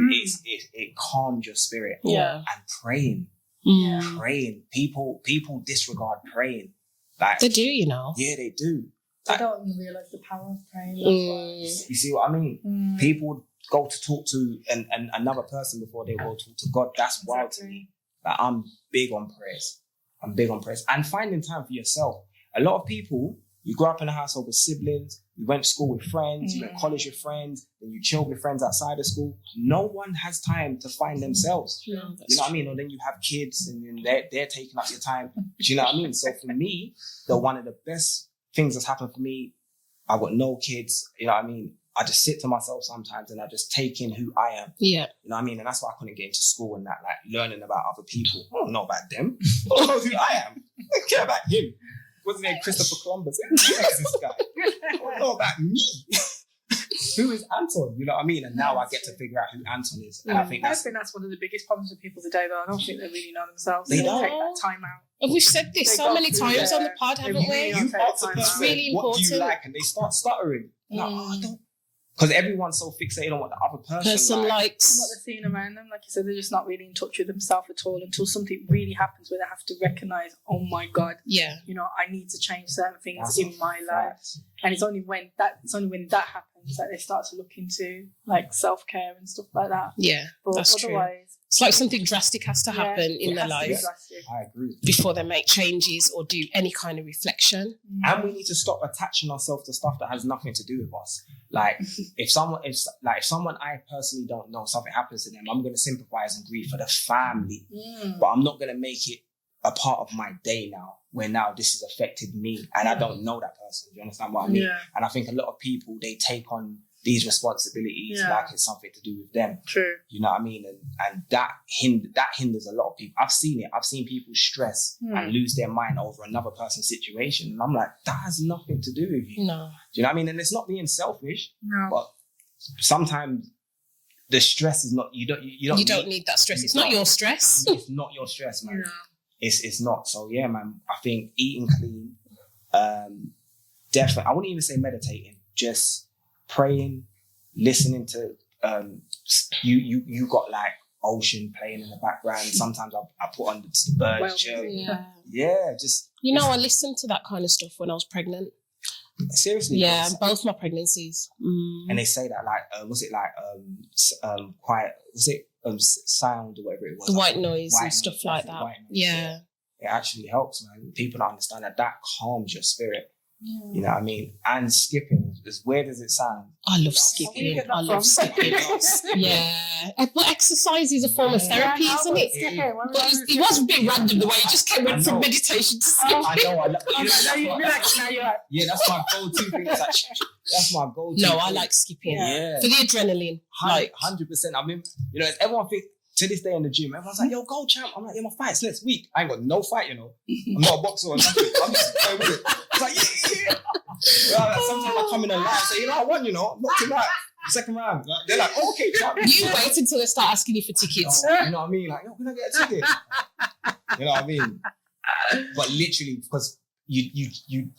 It calms your spirit. Yeah. And praying. Mm. Praying. People disregard praying. Like, They do, you know. Yeah, they do. I Like, don't even realise the power of praying. you see what I mean? People go to talk to another person before they go talk to God. That's wild to me. Like, I'm big on prayers. And finding time for yourself. A lot of people, you grew up in a household with siblings, you went to school with friends, you went to college with friends, then you chill with friends outside of school. No one has time to find themselves. No, You know what I mean? Or then you have kids and then they're taking up your time. Do you know what I mean? So for me, one of the best things that's happened for me, I've got no kids, you know what I mean? I just sit to myself sometimes and I just take in who I am. Yeah. You know what I mean? And that's why I couldn't get into school and that, like learning about other people. I don't know about them. I don't know who I am. I don't care about him. Wasn't there Christopher Columbus? Who is this guy? I don't know about me. Who is Anton? You know what I mean? And now I get to figure out who Anton is. And I think that's one of the biggest problems with people today, though. I don't think they really know themselves. They don't. Take that time out. And we've said this so many times on the pod, haven't we? You ask the person, really what do you important. like? And they start stuttering. Like, I don't. Because everyone's so fixated on what the other person likes. What they're seeing around them, like you said, they're just not really in touch with themselves at all until something really happens where they have to recognise, oh my God, you know, I need to change certain things in my life. And it's only when that happens that they start to look into like self-care and stuff like that. Yeah, but that's otherwise, true. It's like something drastic has to happen in their life I agree. before they make changes or do any kind of reflection. And we need to stop attaching ourselves to stuff that has nothing to do with us. Like if someone I personally don't know, something happens to them, I'm going to sympathize and grieve for the family, but I'm not going to make it a part of my day now, where now this has affected me and I don't know that person. Do you understand what I mean? And I think a lot of people, they take on these responsibilities like it's something to do with them. True. You know what I mean? And that hinders a lot of people. I've seen it. I've seen people stress and lose their mind over another person's situation. And I'm like, that has nothing to do with you. No. Do you know what I mean? And it's not being selfish, No. but sometimes the stress is not, you don't need that stress. It's not your stress. It's not your stress, man. No. It's not. So yeah, man, I think eating clean, definitely, I wouldn't even say meditating, just praying, listening to, you got like ocean playing in the background. Sometimes I put on the birds chirping. Yeah, just. You know, I listened to that kind of stuff when I was pregnant. Seriously? Yeah, both my pregnancies. And they say that like, was it like, quiet, was it sound or whatever it was? The white noise and stuff like that. Yeah. It actually helps, man. People don't understand that calms your spirit. Yeah. You know what I mean? And skipping, as weird as it sounds. I love skipping. Yeah. But exercise is a form of therapy, isn't it? It was a bit random the way you just went from meditation to skipping. I know. Yeah, that's my go-to thing. That's my go-to. No, I like skipping. Yeah. For the adrenaline. 100%. I mean, you know, everyone thinks, to this day in the gym, everyone's like, yo, go champ. I'm like, yeah, my fight's next week. I ain't got no fight, you know. I'm not a boxer or nothing. I'm just going with it. It's like, yeah. Sometimes I come in and laugh, say, you know, I won, you know. Knocked him out. Second round. Like, they're like, oh, okay, champ. You wait until they start asking you for tickets. You know what I mean? Like, yo, can I get a ticket? You know what I mean? But literally, because you,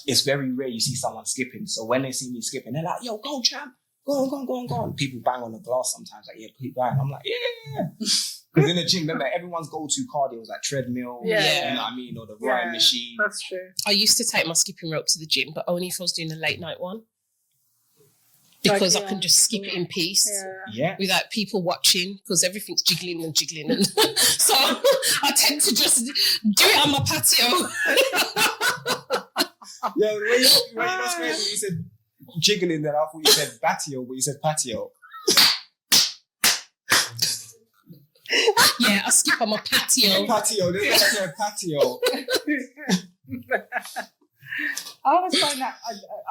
it's very rare you see someone skipping. So when they see me skipping, they're like, yo, go champ. Go on. People bang on the glass sometimes, like, yeah, keep bang. I'm like, yeah. Because in the gym, remember, everyone's go-to cardio was like treadmill, you know what I mean, or the rowing machine. That's true. I used to take my skipping rope to the gym, but only if I was doing a late night one. Because I can just skip it in peace without people watching, because everything's jiggling. And so I tend to just do it on my patio. Yeah, when you know crazy, you said jiggling, then I thought you said patio, but you said patio. Yeah, I skip on my patio. Patio, this is a patio. I always find that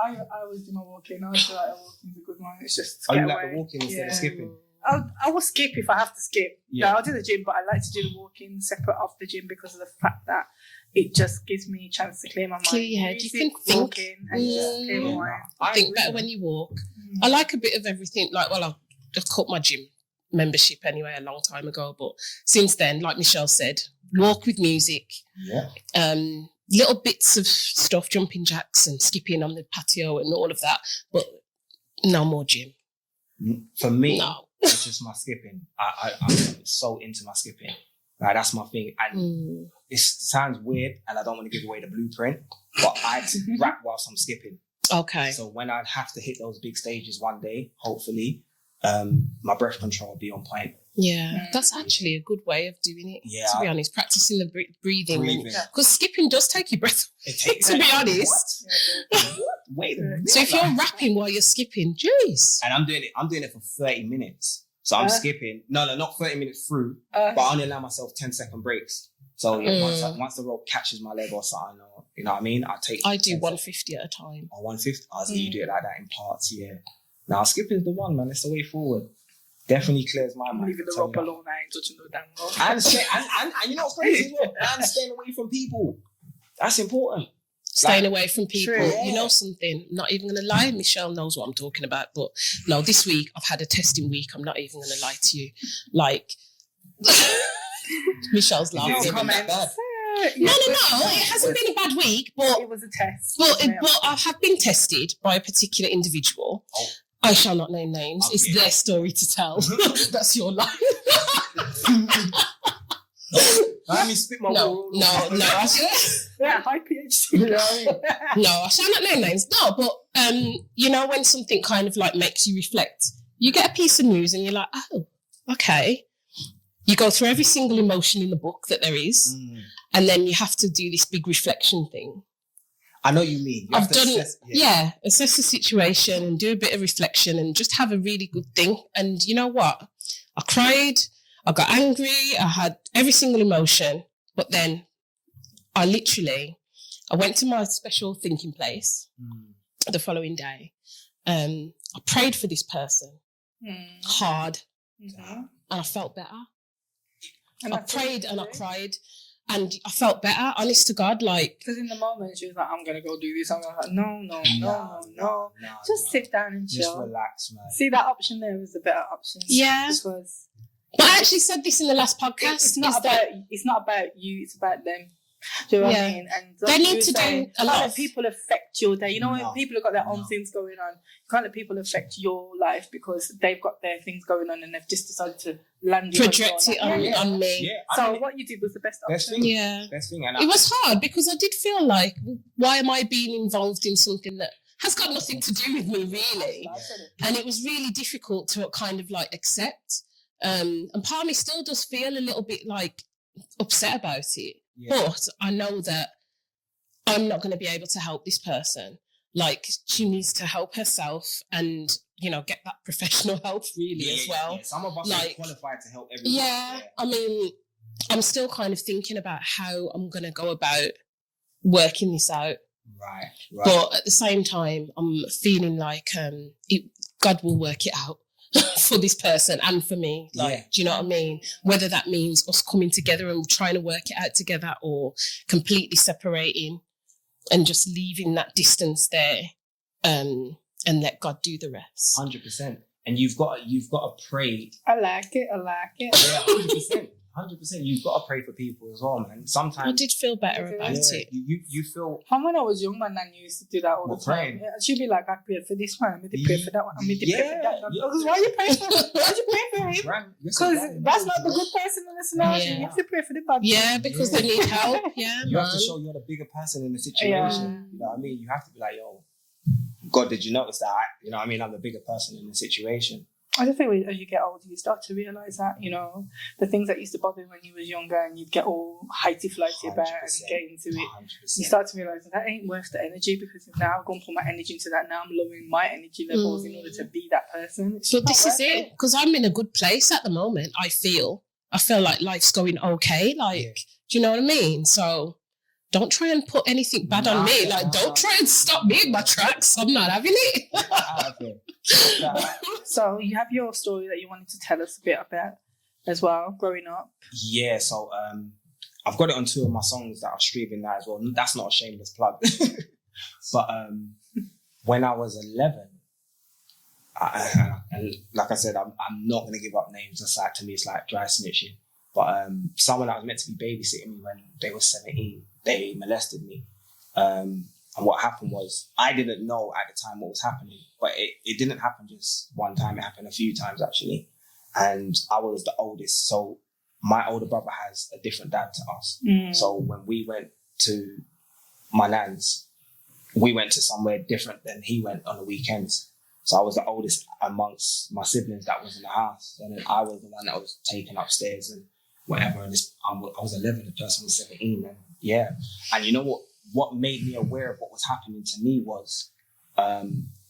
I always do my walking. I always feel like walking is a good one. It's just to get away. Like the walking instead of skipping? I will skip if I have to skip. Yeah, I'll do the gym, but I like to do the walking separate off the gym because of the fact that it just gives me a chance to clear my mind. Clear your head. You can think. And just clear my mind. I think better when you walk. I like a bit of everything. Like, well, I've cut my gym membership anyway a long time ago, but since then, like Michelle said, walk with music. Little bits of stuff, jumping jacks and skipping on the patio and all of that. But No more gym. For me, No. it's just my skipping. I'm so into my skipping. Like, that's my thing. And it sounds weird, and I don't want to give away the blueprint, but I rap whilst I'm skipping. Okay. So when I'd have to hit those big stages one day, hopefully, my breath control will be on point. Yeah, that's actually a good way of doing it. Yeah, to be honest, practicing the breathing. Because skipping does take your breath away, to be honest. Wait a minute. So if you're rapping while you're skipping, jeez. And I'm doing it for 30 minutes. So I'm skipping. No, not 30 minutes through, but I only allow myself 10-second breaks. So once the rope catches my leg or something, or, you know what I mean? I do 150 at a time. Or 150? So you do it like that in parts, yeah. Now, skipping is the one, man. It's the way forward. Definitely clears my mind. Leaving the rope alone, I ain't touching no damn rope. And you know what's crazy as well? And staying away from people. That's important. Staying away from people. True. You know something? I'm not even going to lie. Michelle knows what I'm talking about. But no, this week I've had a testing week. I'm not even going to lie to you. Like, Michelle's laughing. No, It hasn't been a bad week, but it was a test. But I have been tested by a particular individual. I shall not name names. It's their story to tell. That's your line. Let me spit my No. Yeah, high PhD. No, I shall not name names. No, but you know, when something kind of like makes you reflect, you get a piece of news and you're like, oh, okay. You go through every single emotion in the book that there is, and then you have to do this big reflection thing. I know what you mean. I've done assess the situation and do a bit of reflection and just have a really good thing. And you know what? I cried, I got angry, I had every single emotion, but then I went to my special thinking place the following day. I prayed for this person hard, and I felt better. And I prayed and I cried. And I felt better, honest to God, like... Because in the moment, she was like, I'm going to go do this. I'm like, no. Just sit down and chill. Just relax, man. See, that option there was the better option. Yeah. But I actually said this in the last podcast. It's not about you, it's about them. Do you know what I mean? And they need to do a lot of... people affect your day. You know, when people have got their own things going on, you can't let people affect your life because they've got their things going on and they've just decided to project it on me. Yeah, so what you did was the best option. Best thing. It was hard because I did feel like, why am I being involved in something that has got nothing to do with me, really? And it was really difficult to kind of like accept. And part of me still does feel a little bit like upset about it. Yeah. But I know that I'm not going to be able to help this person. Like, she needs to help herself and, you know, get that professional help really as well. Yeah. Some of us are qualified to help everyone. Yeah, I mean, I'm still kind of thinking about how I'm going to go about working this out. Right. But at the same time, I'm feeling like God will work it out. For this person and for me, do you know what I mean? Whether that means us coming together and trying to work it out together, or completely separating and just leaving that distance there, and let God do the rest. 100%. And you've got to pray. I like it. Yeah, 100%. 100%. You've got to pray for people as well, man. Sometimes I did feel better about it. You feel. From when I was young, my nan used to do that all the time. Yeah, she'd be like, "I prayed for this one. I made to pray for that one. I made to pray for that one." Because why you pray for? Why you pray for him? Because that's not the good person in the scenario. You have to pray for the bad. Yeah, because they need help. Yeah, you have to show you're the bigger person in the situation. You know what I mean? You have to be like, "Yo, God, did you notice that?" You know what I mean? I'm the bigger person in the situation. I just think as you get older, you start to realise that, you know, the things that used to bother you when you was younger and you'd get all heighty-flighty about and get into it, 100%. You start to realise that ain't worth the energy, because if now I'm going to put my energy into that, now I'm lowering my energy levels in order to be that person. So this is it, because I'm in a good place at the moment, I feel like life's going okay, do you know what I mean? So don't try and put anything bad on me. Like, don't try and stop me in my tracks. I'm not having it. So you have your story that you wanted to tell us a bit about as well, growing up. Yeah, so I've got it on 2 of my songs that are streaming now as well. That's not a shameless plug. But when I was 11, and like I said, I'm not going to give up names. It's like, to me, it's like dry snitching. But someone that was meant to be babysitting me when they were 17, they molested me. I And what happened was, I didn't know at the time what was happening, but it didn't happen just one time. It happened a few times, actually. And I was the oldest. So my older brother has a different dad to us. So when we went to my nan's, we went to somewhere different than he went on the weekends. So I was the oldest amongst my siblings that was in the house. And then I was the one that was taken upstairs and whatever. And I was 11, the person was 17. And yeah. And you know what made me aware of what was happening to me was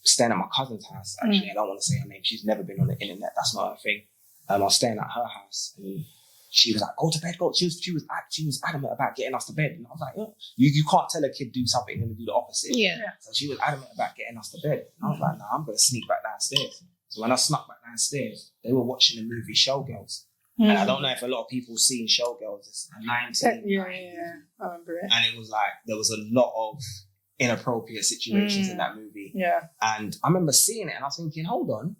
staying at my cousin's house. Actually, I don't want to say her name. She's never been on the internet. That's not her thing. I was staying at her house, and she was like, "Go to bed, go." She was adamant about getting us to bed, and I was like, oh, "You can't tell a kid do something and do the opposite." Yeah. So she was adamant about getting us to bed, and I was like, "No, I'm gonna sneak back downstairs." So when I snuck back downstairs, they were watching the movie Showgirls, and I don't know if a lot of people seen Showgirls. It's a 19. Yeah, I remember it. And it was like there was a lot of inappropriate situations in that movie. Yeah. And I remember seeing it, and I was thinking, "Hold on.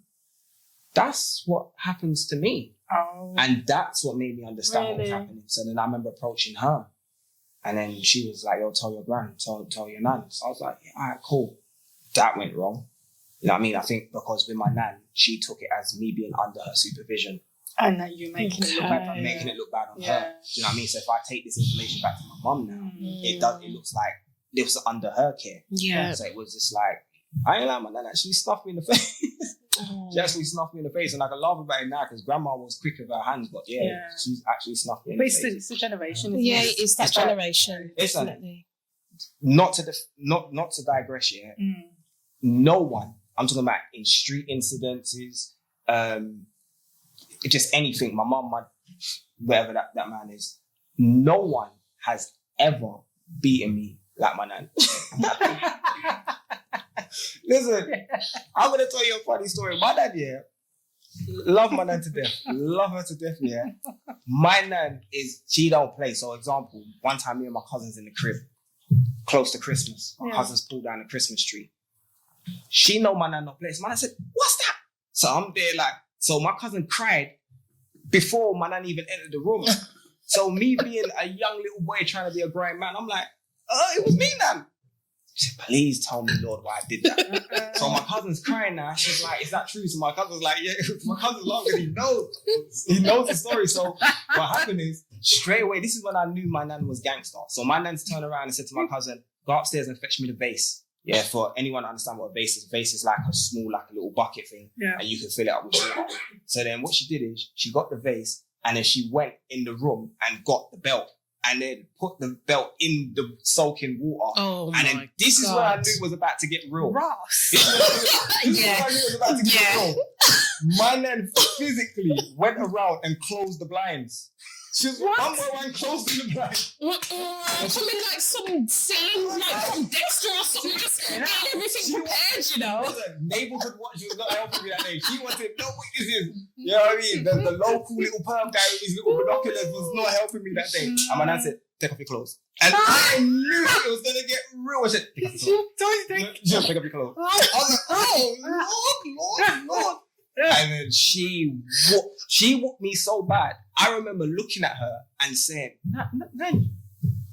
That's what happens to me." Oh. And that's what made me understand what was happening. So then I remember approaching her, and then she was like, "Yo, tell your gran, tell your nan." So I was like, yeah, "All right, cool." That went wrong. You know what I mean? I think because with my nan, she took it as me being under her supervision. And that you making it look bad on making it look bad on her. Do you know what I mean? So if I take this information back to my mum now, it looks like it was under her care. Yeah. So it was just like, I ain't like my nan actually snuffed me in the face. She actually snuffed me in the face, and I can laugh about it now because grandma was quick with her hands, but she's actually snuffed me in the face. It's the generation. It's that generation. Definitely. Not to digress here. No one, I'm talking about in street incidences, just anything. My mum, whatever that man is, no one has ever beaten me like my nan. Listen, I'm going to tell you a funny story. My nan, love my nan to death. Love her to death, My nan she don't play. So, example, one time me and my cousins in the crib, close to Christmas. My cousins pulled down the Christmas tree. She know my nan not play. So my nan said, "What's that?" So I'm there like, so my cousin cried before my nan even entered the room. So me being a young little boy trying to be a grime man, I'm like, it was me, nan. She said, "Please tell me, Lord, why I did that." So my cousin's crying now. She's like, "Is that true?" So my cousin's like, "Yeah." My cousin's laughing. He knows. He knows the story. So what happened is, straight away, this is when I knew my nan was gangster. So my nan's turned around and said to my cousin, "Go upstairs and fetch me the vase." Yeah, for anyone to understand what a vase is like a small, like a little bucket thing. Yeah. And you can fill it up with water. So then what she did is, she got the vase, and then she went in the room and got the belt. And then put the belt in the soaking water. Oh, and then this is where I knew it was about to get real. Ross. This is where I knew it was about to get real. My nan physically went around and closed the blinds. She was one closing the blinds. Something like some scene like from Dexter or something. Just getting everything prepared, you know. Neighborhood watch was not helping me that day. She wanted no witnesses. You know what I mean? The local little perm guy with his little binoculars was not helping me that day. And my nan said, "Take off your clothes." And I knew it was going to get real. I said, "Take off your clothes." Just take off your clothes. I was like, "Oh, Lord. And then she whooped me so bad. I remember looking at her and saying, "Nan,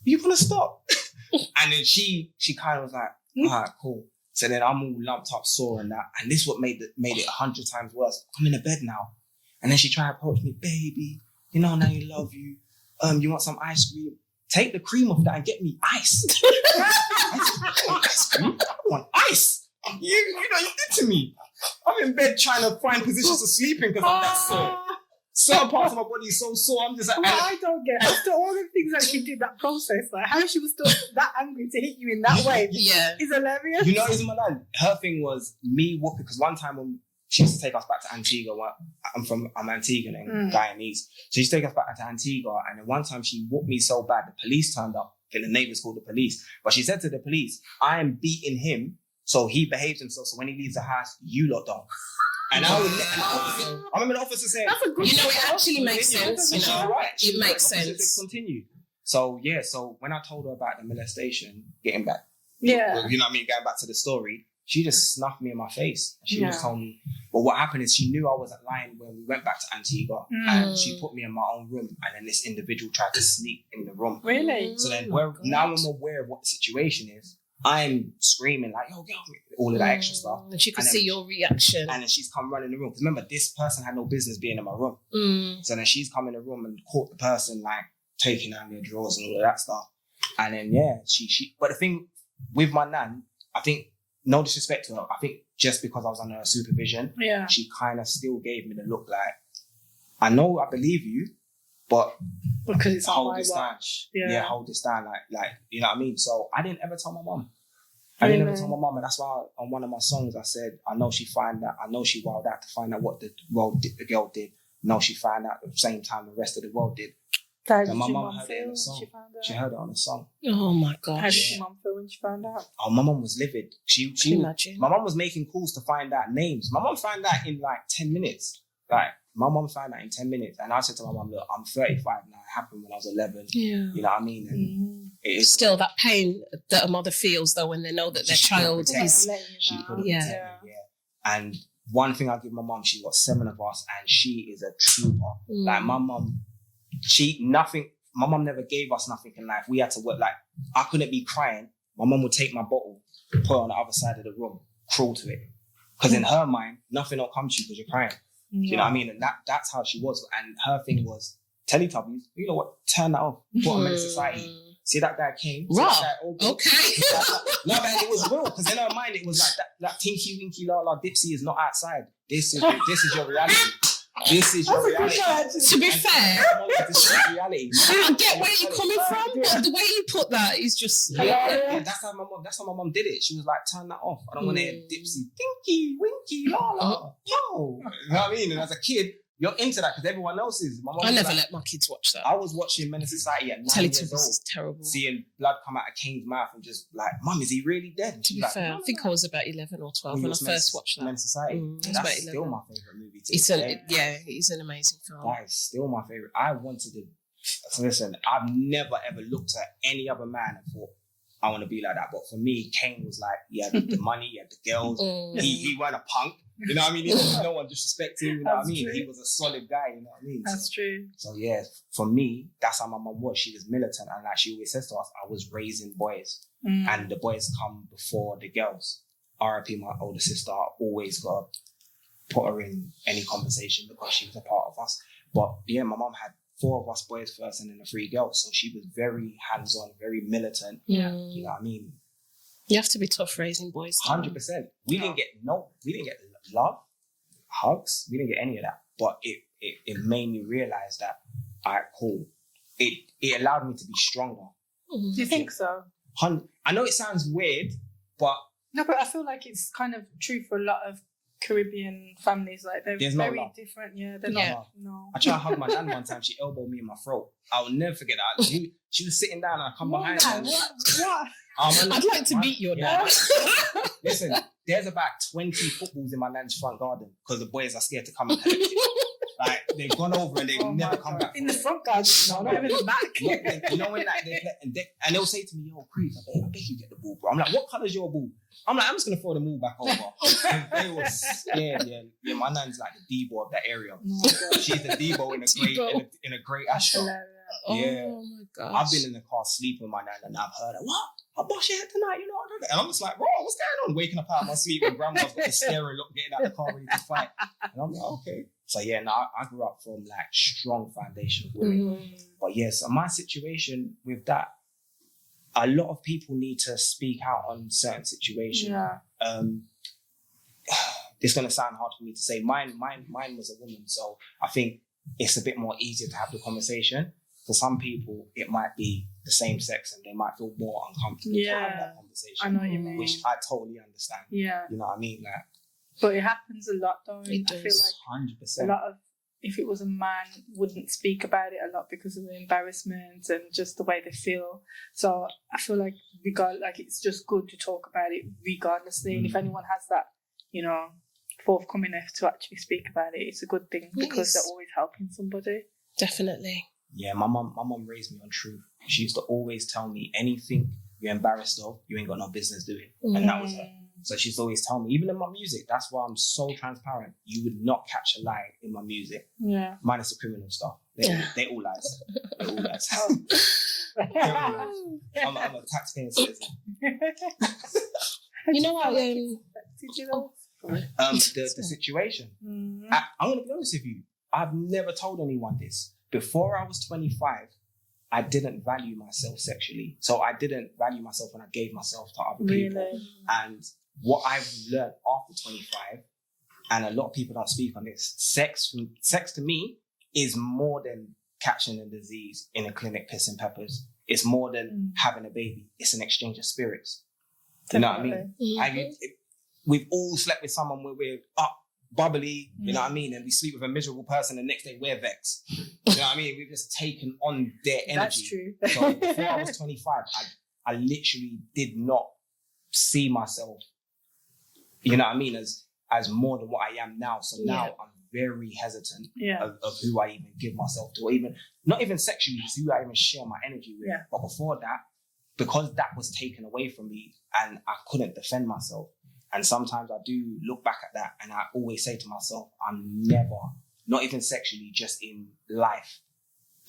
you gonna stop?" And then she kind of was like, "All right, cool." So then I'm all lumped up, sore and that. And this is what made it 100 times worse. I'm in the bed now. And then she tried to approach me, "Baby, you know Nanny love you. You want some ice cream? Take the cream off that and get me ice." I said, "I want ice cream? I want ice. You know, you did to me. I'm in bed trying to find positions to sleep in because I'm that sore. Certain parts of my body is so sore. I'm just like, I don't get after all the things that she did, that process, like how she was still that angry to hit you in that way. Is hilarious. You know, it's my nan. Her thing was me whooping, because one time when she used to take us back to Antigua. I'm Antiguan and Guyanese. So she used to take us back to Antigua, and then one time she whooped me so bad, the police turned up. I think the neighbors called the police. But she said to the police, "I am beating him, so he behaves himself. So when he leaves the house, you lot don't." And I remember the officer saying, "That's a good it actually makes sense. You know, right. It makes sense." Continue. So so when I told her about the molestation, getting back, you know what I mean, going back to the story, she just snuffed me in my face. She just told me. But what happened is, she knew I wasn't lying when we went back to Antigua, and she put me in my own room, and then this individual tried to sneak in the room. Really? So then now I'm aware of what the situation is. I'm screaming like, yo, girl, all of that extra stuff. And she could see your reaction. And then she's come running the room. Because remember, this person had no business being in my room. So then she's come in the room and caught the person like taking down their drawers and all of that stuff. And then, yeah, she, but the thing with my nan, I think, no disrespect to her, I think just because I was under her supervision, she kind of still gave me the look like, I know I believe you, but because it's hold this down. Yeah, hold this down. Like, you know what I mean? So I didn't ever tell my mum. I didn't ever tell my mum, and that's why on one of my songs I said, I know she found out, I know she wowed out to find out what the girl did. No, she found out at the same time the rest of the world did. And my mum heard it in the song. She heard it on the song. Oh my gosh. How did your mum feel when she found out? Oh, my mum was livid. She my mum was making calls to find out names. My mum found out in like 10 minutes. Like, my mum found out in 10 minutes. And I said to my mum, look, I'm 35 now. It happened when I was 11. Yeah. You know what I mean? And it's still that pain that a mother feels, though, when they know that their child is... Yeah. And one thing I give my mum, she's got 7 of us, and she is a trooper. Like, my mum, my mum never gave us nothing in life. We had to work. Like, I couldn't be crying. My mum would take my bottle, put it on the other side of the room, crawl to it. Because in her mind, nothing will come to you because you're crying. Do you know what I mean? And that's how she was. And her thing was, Teletubbies, you know what? Turn that off. Put them in society. See that guy came? Okay. No, man, it was real. Because in her mind, it was like that Tinky Winky La La Dipsy is not outside. This is your reality. This is your reality. To be fair, this is reality. I get where you're coming from, but the way you put that is just... Yeah, that's how my mum did it. She was like, turn that off. I don't want to hear Dipsy, Tinky, Winky, La La. Yo. You know what I mean? And as a kid, you're into that because everyone else is. I never let my kids watch that. I was watching Men in Society at 9 years old. Is terrible. Seeing blood come out of Kane's mouth and just like, Mum, is he really dead? To be fair, I think I was about 11 or 12 when I first watched that. Men in Society. That's still my favourite movie. It's an amazing film. That is still my favourite. I wanted to... So listen, I've never ever looked at any other man and thought, I want to be like that. But for me, Kane was like, he had the money, he had the girls. He weren't a punk. You know what I mean? He was no one disrespecting him. You know what I mean? True. He was a solid guy. You know what I mean? That's true. So yeah, for me, that's how my mum was. She was militant, and like she always says to us, I was raising boys, and the boys come before the girls. R.I.P. my older sister. I always got to put her in any conversation because she was a part of us. But yeah, my mum had 4 of us boys first, and then the 3 girls. So she was very hands-on, very militant. Yeah, you know what I mean. You have to be tough raising boys. 100%. We didn't get love, hugs. We didn't get any of that. But it made me realize that, all right, cool. It allowed me to be stronger. Do you think so? I know it sounds weird, but... No, but I feel like it's kind of true for a lot of Caribbean families. Like, they're very different. Yeah, they're not. No. I tried to hug my nan one time. She elbowed me in my throat. I will never forget that. She was sitting down and I come behind her. What? I'd like to meet your dad. Listen, there's about 20 footballs in my nan's front garden because the boys are scared to come and collect it. Like, they've gone over and they've never come back. In the front garden? No, not even in the back. You know when like and they'll say to me, yo, Creep, I bet you get the ball, bro. I'm like, what colour's your ball? I'm like, I'm just going to throw the ball back over. They were scared, yeah. My nan's like the Debo of that area. She's the Debo in a great Astro. Yeah. Oh my gosh. I've been in the car sleeping with my nan and I've heard her, what? I bosh your head tonight, you know what I did? And I'm just like, bro, what's going on? Waking up out of my sleep and grandma's got the stereo look, getting out of the car ready to fight. And I'm like, okay. So yeah, I grew up from like strong foundation of women. But yes, my situation with that, a lot of people need to speak out on certain situations. Yeah. It's gonna sound hard for me to say. Mine was a woman, so I think it's a bit more easier to have the conversation. For some people, it might be the same sex and they might feel more uncomfortable to have that conversation. I know what you mean. Which I totally understand. Yeah. You know what I mean? Like, but it happens a lot though. It does. I feel like 100%. a lot of, if it was a man, wouldn't speak about it a lot because of the embarrassment and just the way they feel. So I feel like it's just good to talk about it regardlessly. And if anyone has that, forthcomingness to actually speak about it, it's a good thing because they're always helping somebody. Definitely. Yeah, my mum raised me on truth. She used to always tell me, anything you're embarrassed of, you ain't got no business doing. And that was her. So she used to always tell me, even in my music, that's why I'm so transparent. You would not catch a lie in my music. Yeah. Minus the criminal stuff. They all lies. They all lies. I'm a taxpaying citizen. You know what? Did you know? The situation. I'm going to be honest with you. I've never told anyone this. Before I was 25, I didn't value myself sexually. So I didn't value myself when I gave myself to other people. And what I've learned after 25, and a lot of people don't speak on this, sex to me is more than catching a disease in a clinic pissing peppers. It's more than having a baby. It's an exchange of spirits. You know what I mean? Mm-hmm. We've all slept with someone where we're up, bubbly, you know what I mean? And we sleep with a miserable person, and the next day we're vexed. You know what I mean? We've just taken on their energy. That's true. So before I was 25, I literally did not see myself, you know what I mean, as more than what I am now. So now I'm very hesitant of who I even give myself to, or even, not even sexually, just who I even share my energy with. Yeah. But before that, because that was taken away from me and I couldn't defend myself, and sometimes I do look back at that and I always say to myself, I'm never, not even sexually, just in life,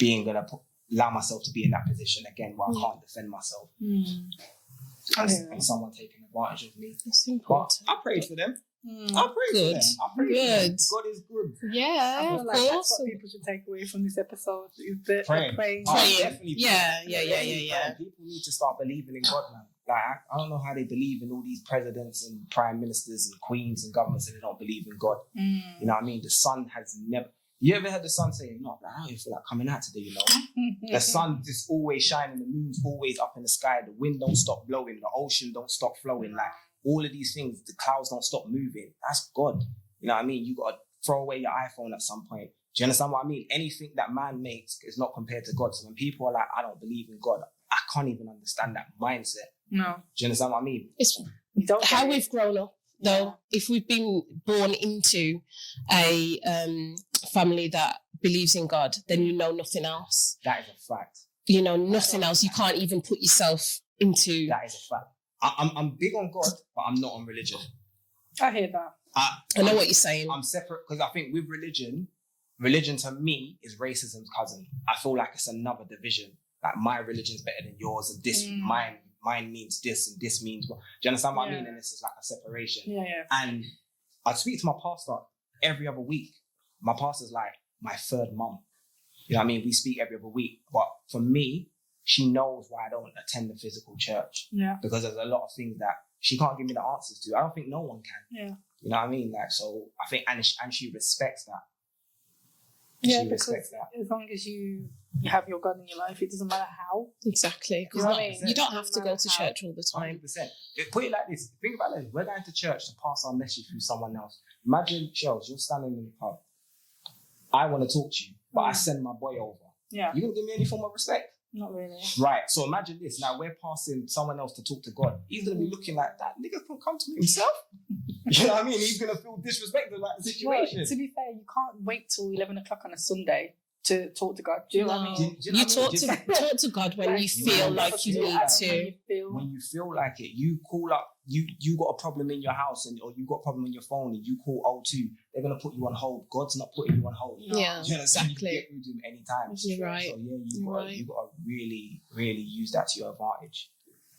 allow myself to be in that position again where I can't defend myself. And someone taking advantage of me. It's important. But I prayed for them. I pray for them. I pray for them. God is good. Yeah, I feel of like course. that's what people should take away from this episode. Is the Praying. praying. Definitely Yeah. praying. People need to start believing in God, man. Like, I don't know how they believe in all these presidents and prime ministers and queens and governments and they don't believe in God. You know what I mean? The sun has never... You ever heard the sun saying, no, I don't even feel like coming out today, you know? The sun just always shining, the moon's always up in the sky, the wind don't stop blowing, the ocean don't stop flowing. Like, all of these things, the clouds don't stop moving. That's God. You know what I mean? You got to throw away your iPhone at some point. Do you understand what I mean? Anything that man makes is not compared to God. So when people are like, I don't believe in God, I can't even understand that mindset. No. Do you understand what I mean? It's how we've grown up, though. If we've been born into a family that believes in God, then you know nothing else. That is a fact. You know nothing else. You can't even put yourself into... That is a fact. I'm big on God, but I'm not on religion. I hear that. I know what you're saying. I'm separate because I think with religion to me is racism's cousin. I feel like it's another division. Like, my religion's better than yours, and this mine means this, and this means what. Do you understand what I mean? And it's just like a separation. Yeah. And I speak to my pastor every other week. My pastor's like my third mum. You know what I mean? We speak every other week. But for me, she knows why I don't attend the physical church. Yeah. Because there's a lot of things that she can't give me the answers to. I don't think no one can. Yeah. You know what I mean? Like, so I think, and she respects that. Yeah, she respects that. As long as you have your God in your life, it doesn't matter how. Exactly. You know what I mean? You don't have to go to church all the time. 100%. Put it like this. Think about it. We're going to church to pass our message through someone else. Imagine, Shells, you're standing in the pub. I want to talk to you, but I send my boy over. Yeah. You going to give me any form of respect? Not really. Right. So imagine this. Now we're passing someone else to talk to God. He's going to be looking like, that nigga can come to me himself. You know what I mean? He's going to feel disrespected about the situation. Well, to be fair, you can't wait till 11 o'clock on a Sunday to talk to God. Do you know what I mean? You talk to God when you feel like you need to. When you feel like it, you call up, you got a problem in your house or you got a problem in your phone and you call O2, they're going to put you on hold. God's not putting you on hold. Yeah, you know, exactly. You can get through to him anytime. You're right. So yeah, you got to really, really use that to your advantage.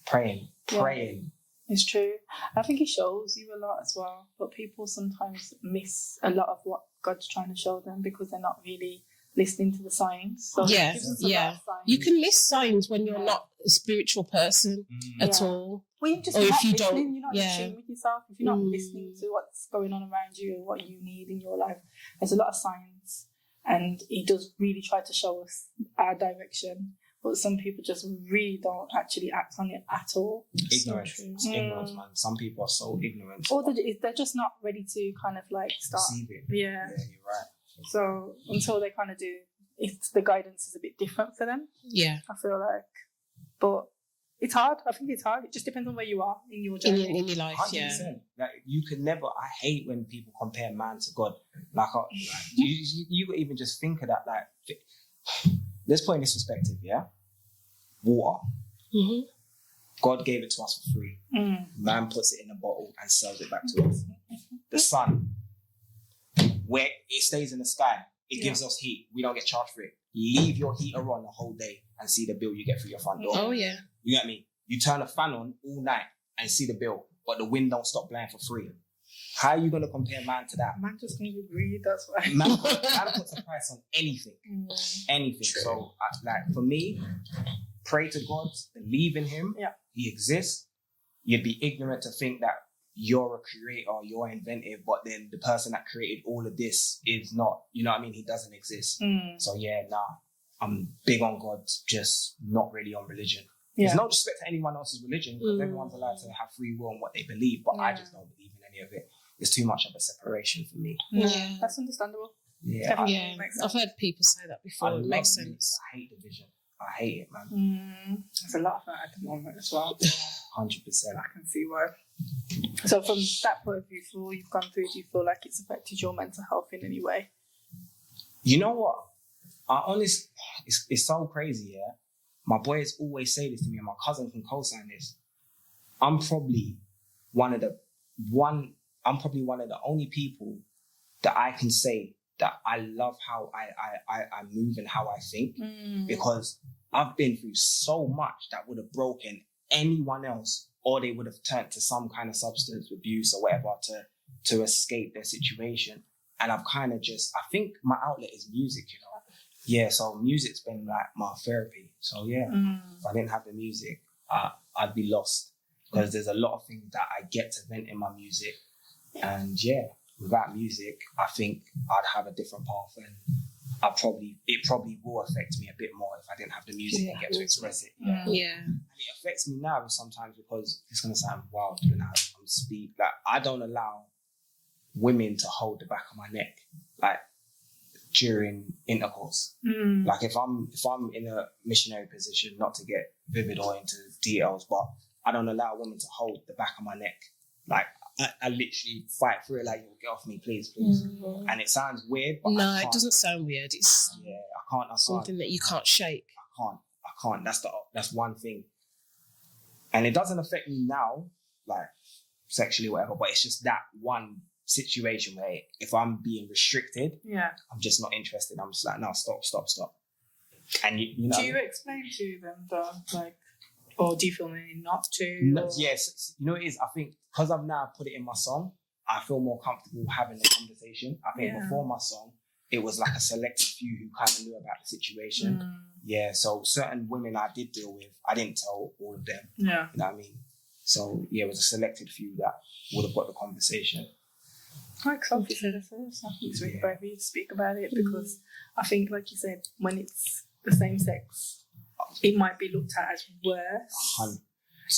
Praying. It's true. I think it shows you a lot as well, but people sometimes miss a lot of what God's trying to show them because they're not really listening to the signs. So you can miss signs when you're not a spiritual person at all. Well, you're just or not if you listening, don't, you're not in tune with yourself. If you're not listening to what's going on around you and what you need in your life, there's a lot of signs, and He does really try to show us our direction. But some people just really don't actually act on it at all. Ignorance. It's ignorance, man. Some people are so ignorant. Or they're just not ready to kind of like start. Receive it. Yeah, you're right. So until they kind of do, the guidance is a bit different for them. Yeah. I feel like. But it's hard. I think it's hard. It just depends on where you are in your journey. In your life, 100%. Like, you can never, I hate when people compare man to God. Like you even just think of that, like, let's put in this perspective, yeah? Water. Mm-hmm. God gave it to us for free. Man puts it in a bottle and sells it back to us. The sun, where it stays in the sky, it gives us heat. We don't get charged for it. leave your heater on the whole day and see the bill you get through your front door. Oh, yeah. You get me? You turn a fan on all night and see the bill, but the wind don't stop blowing for free. How are you going to compare man to that? Man just needs to breathe, that's why. Man puts a price on anything. Anything. True. So, like, for me, pray to God, believe in him. Yeah. He exists. You'd be ignorant to think that you're a creator, you're inventive, but then the person that created all of this is not, you know what I mean? He doesn't exist. So yeah, I'm big on God, just not really on religion. There's no respect to anyone else's religion because everyone's allowed to have free will in what they believe, but I just don't believe in any of it. There's too much of a separation for me. Yeah. That's understandable. Yeah, I've heard people say that before. It makes sense. I hate division. I hate it, man. There's a lot of that at the moment as well. 100%. I can see why. So from that point of view, for all you've gone through, do you feel like it's affected your mental health in any way? You know what? It's so crazy, yeah? My boys always say this to me, and my cousin can co-sign this. I'm probably one of the only people that I can say that I love how I move and how I think, because I've been through so much that would have broken anyone else, or they would have turned to some kind of substance abuse or whatever to escape their situation. And I've kind of I think my outlet is music, you know? Yeah, so music's been like my therapy. So yeah, if I didn't have the music, I'd be lost, because there's a lot of things that I get to vent in my music. And yeah, without music, I think I'd have a different path, and it probably will affect me a bit more if I didn't have the music and get to express it. Yeah. And it affects me now sometimes, because it's gonna sound wild doing how I'm speak. Like, I don't allow women to hold the back of my neck, like during intercourse. Like if I'm in a missionary position, not to get vivid or into details, but I don't allow women to hold the back of my neck. Like, I literally fight through it, like, get off me, please. And it sounds weird, but no, it doesn't sound weird. It's I can't. Something that you can't shake. I can't. That's one thing. And it doesn't affect me now, like sexually or whatever, but it's just that one situation where if I'm being restricted, I'm just not interested. I'm just like, no, stop. And you know. Do you explain to them though, like, or do you feel maybe not to? No, yes, you know it is. I think because I've now put it in my song, I feel more comfortable having the conversation. I think before my song, it was like a select few who kind of knew about the situation. Yeah, so certain women I did deal with, I didn't tell all of them. Yeah. You know what I mean? So yeah, it was a selected few that would have got the conversation. Like Sophie said, I think it's really brave of you to speak about it, because I think, like you said, when it's the same sex, it might be looked at as worse.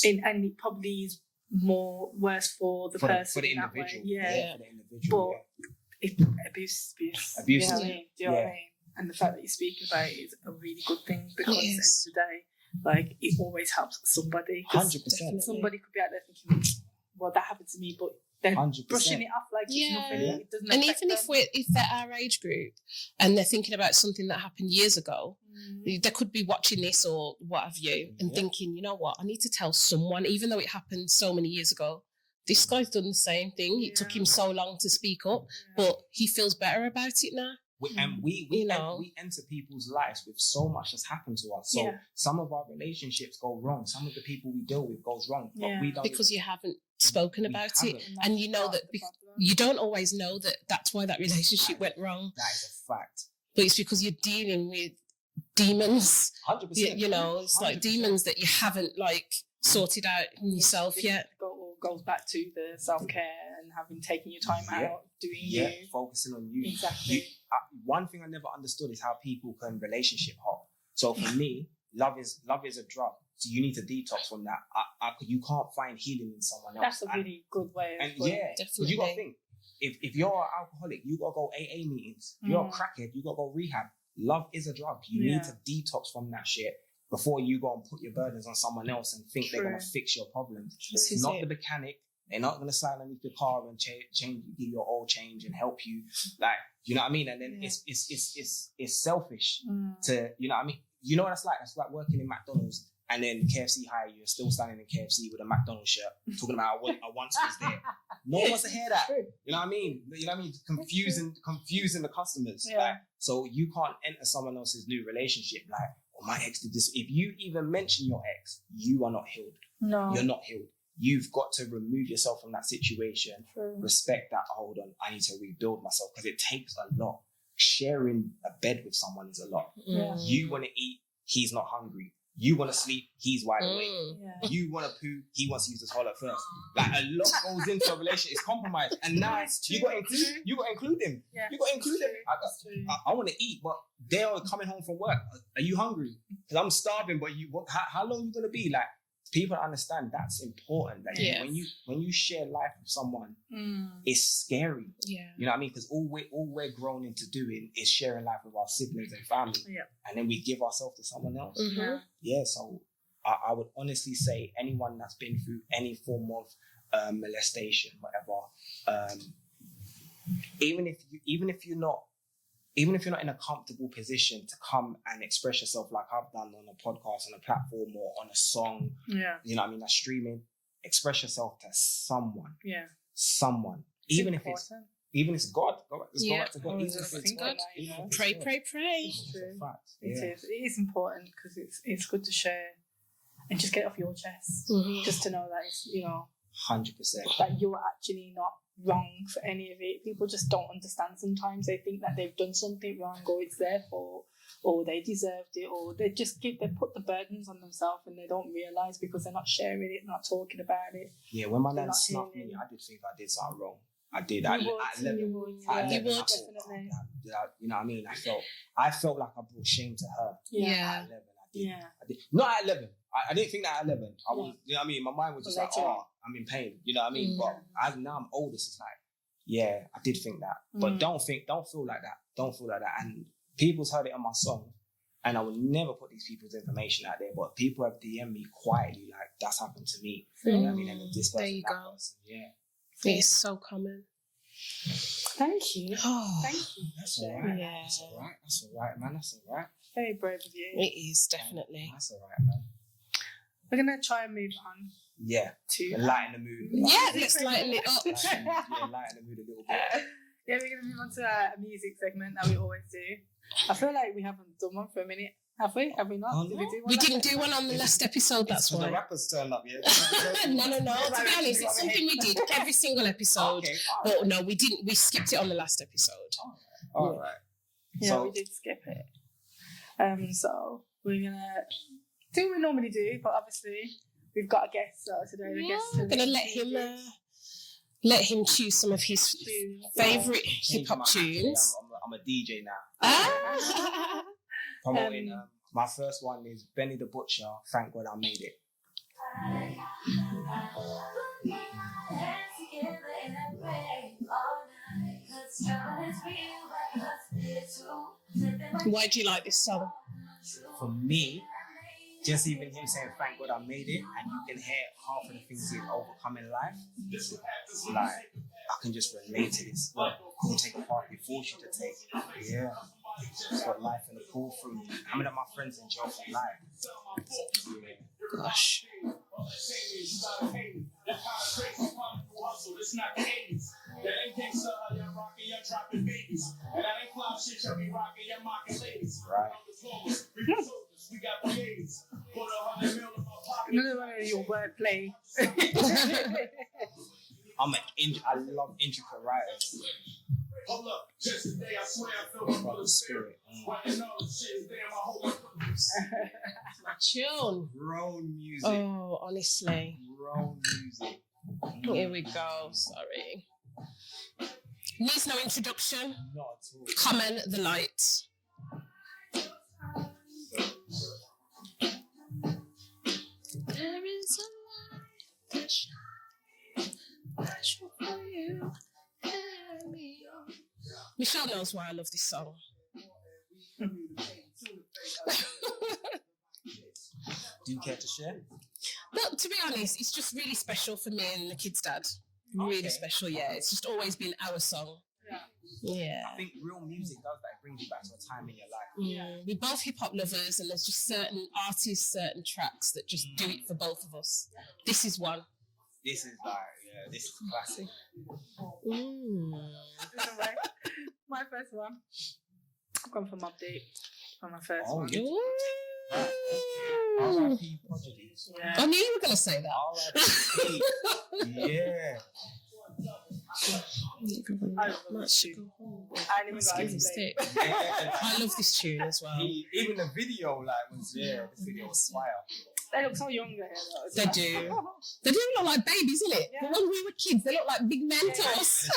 And it probably is more worse for the person. For the individual. For the individual. But abuse. Abuse. Do you know what I mean? And the fact that you're speaking about it is a really good thing, because at the end of the day, like, it always helps somebody. 100%. Somebody could be out there thinking, well, that happened to me, but they're 100%. Brushing it off like it's nothing. It doesn't and affect even them. if they're our age group and they're thinking about something that happened years ago, they could be watching this or what have you and thinking, you know what, I need to tell someone, even though it happened so many years ago. This guy's done the same thing. It took him so long to speak up, but he feels better about it now. We enter people's lives with so much that's happened to us. So some of our relationships go wrong. Some of the people we deal with goes wrong. But we don't, because you haven't spoken about it. And you know that you don't always know that that's why that relationship went wrong. That is a fact. But it's because you're dealing with demons. 100%. You know, it's 100%. Like demons that you haven't like sorted out in yourself yet. Goes back to the self-care and having taken your time out, doing you. Focusing on you. Exactly. One thing I never understood is how people can relationship hop. So for me, love is a drug. So you need to detox from that. You can't find healing in someone else. That's a really good way of definitely. You got to think, if you're an alcoholic, you got to go AA meetings. If you're a crackhead, you got to go rehab. Love is a drug. You need to detox from that shit before you go and put your burdens on someone else and think they're going to fix your problems. It's not the mechanic. They're not going to slide underneath your car and change, give your oil change and help you. Like, you know what I mean? And then it's selfish to, you know what I mean? You know what it's like? It's like working in McDonald's and then KFC hire you, you're still standing in KFC with a McDonald's shirt, talking about I once was there. No one wants to hear that. You know what I mean? Confusing the customers. Yeah. Like, so you can't enter someone else's new relationship like, oh, my ex did this. If you even mention your ex, you are not healed. No. You're not healed. You've got to remove yourself from that situation. True. Respect that. Hold on, I need to rebuild myself, because it takes a lot. Sharing a bed with someone is a lot. Yeah. You want to eat, he's not hungry. You want to sleep, he's wide awake. Yeah. You want to poo, he wants to use the toilet first. Like, a lot goes into a relationship. It's compromise. And now you got to include him. Yeah. You got to include him. I want to eat, but they're coming home from work. Are you hungry? Because I'm starving, but how long are you going to be? Like, people understand that's important. That when you share life with someone, it's scary. Yeah. You know what I mean? Because all we're grown into doing is sharing life with our siblings and family. Yeah. And then we give ourselves to someone else. Mm-hmm. Yeah. So I would honestly say anyone that's been through any form of molestation, whatever, even if you're not in a comfortable position to come and express yourself like I've done on a podcast, on a platform, or on a song, you know what I mean, that's streaming, express yourself to someone. Yeah. Someone. Even if it's God. Let's go back to God. Even if it's God. Pray. It's true. It is important, because it's good to share and just get it off your chest. Mm-hmm. Just to know that it's, 100%. That you're actually not wrong for any of it. People just don't understand sometimes. They think that they've done something wrong, or it's their fault, or they deserved it, or they put the burdens on themselves, and they don't realise because they're not sharing it, not talking about it. Yeah, when my nan snuffed me, I did think I did something wrong. I did. At 11. You would, definitely. You know what I mean? I felt like I brought shame to her. Yeah. At 11. I did. Not at 11. I didn't think that at 11. I was, you know what I mean? My mind was just like, I'm in pain. You know what I mean? But now I'm older, it's like, yeah, I did think that. But don't feel like that. Don't feel like that. And people's heard it on my song, and I will never put these people's information out there, but people have DM'd me quietly, like, that's happened to me. You know what I mean? And this person, there you go. Person, yeah. It is so common. Thank you. Oh, thank you. That's all right. Yeah. That's all right. That's all right, man. That's all right. Very brave of you. It is, definitely. That's all right, man. We're going to try and move on. Yeah. To lighten the mood. Yeah, let's lighten it up. Lighten the mood a little bit. Yeah, we're going to move on to a music segment that we always do. I feel like we haven't done one for a minute. Have we? Have we not? Oh, Did no. we didn't do one on the last episode, that's why. The rappers turned up, yeah? No. To be honest, it's something we did every single episode. Okay, right. But no, we didn't. We skipped it on the last episode. All right. Yeah, so, we did skip it. So we're going to do what we normally do, but obviously we've got a guest today. We're going to let him choose some of his favourite hip-hop tunes. I'm a DJ now. Promoting, my first one is Benny the Butcher, Thank God I Made It. Why do you like this song? For me, just even him saying thank God I made it, and you can hear half of the things he's overcome in life, like, I can just relate to this. Like, don't take a path he forced you to take. Yeah. It's got life in the pool for me. How many of my friends in jail for life? Yeah. Gosh. Right. Another one of your wordplay. I love intricate writers. Hold up, just today I swear I feel the spirit. My tune. Grown music. Oh, honestly. Grown music. Here we go. Sorry. Needs no introduction. Not at all. Common the light. There is a light that shines for you. Michelle knows why I love this song. Do you care to share? Well, to be honest, it's just really special for me and the kid's dad. Really special, yeah. It's just always been our song. Yeah. I think real music does that. It brings you back to a time in your life. We're both hip hop lovers, and there's just certain artists, certain tracks that just do it for both of us. This is one. This is this is classic. My first one. I've gone from Update for my first one. R.I.P. Prodigy. Yeah. I knew you were going to say that. R.I.P. Yeah. I love this tune. I didn't even Stick. Yeah. I love this tune as well. Even the video, was the video was fire. They look so younger here, though. They do. They do look like babies, isn't it? Yeah. But when we were kids, they look like big men to us.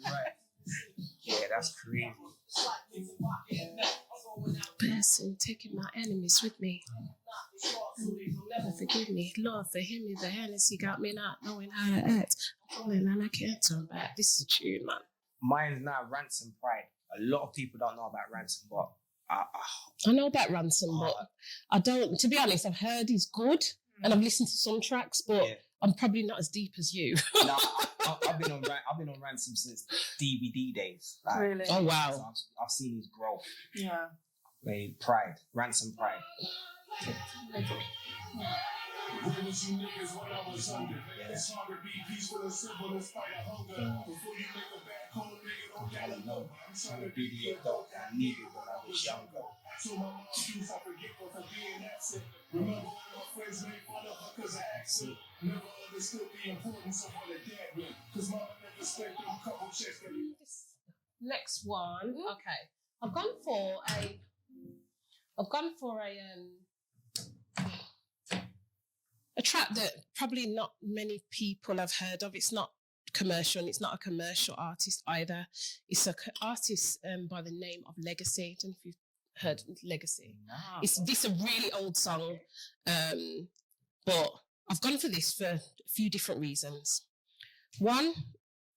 Right. Yeah, that's crazy. Person taking my enemies with me. Never forgive me. Lord, for him is the Hennessy got me not knowing how to act. And I can't turn back. This is a tune, man. Mine's now Ransom Pride. A lot of people don't know about Ransom, but I know about Ransom, but I don't. To be honest, I've heard he's good, and I've listened to some tracks, but I'm probably not as deep as you. No, I've been on Ransom since DVD days. Really? Oh wow! So I've seen his growth. Yeah. Made Pride, Ransom Pride. It's hard to be peaceful and simple in spite of hunger. Before you make a bad call, nigga, don't gotta know. I'm trying to be the adult I needed when I was younger. So my mom used I forget for being absent. Remember when my friends made fun of her cause of accent. Never understood the importance of what a dad meant. Cause mama never spent them couple checks for you. Next one. Okay. I've gone for a track that probably not many people have heard of. It's not commercial, and it's not a commercial artist either. It's an artist by the name of Legacy. I don't know if you've heard Legacy. No. It's a really old song, but I've gone for this for a few different reasons. One,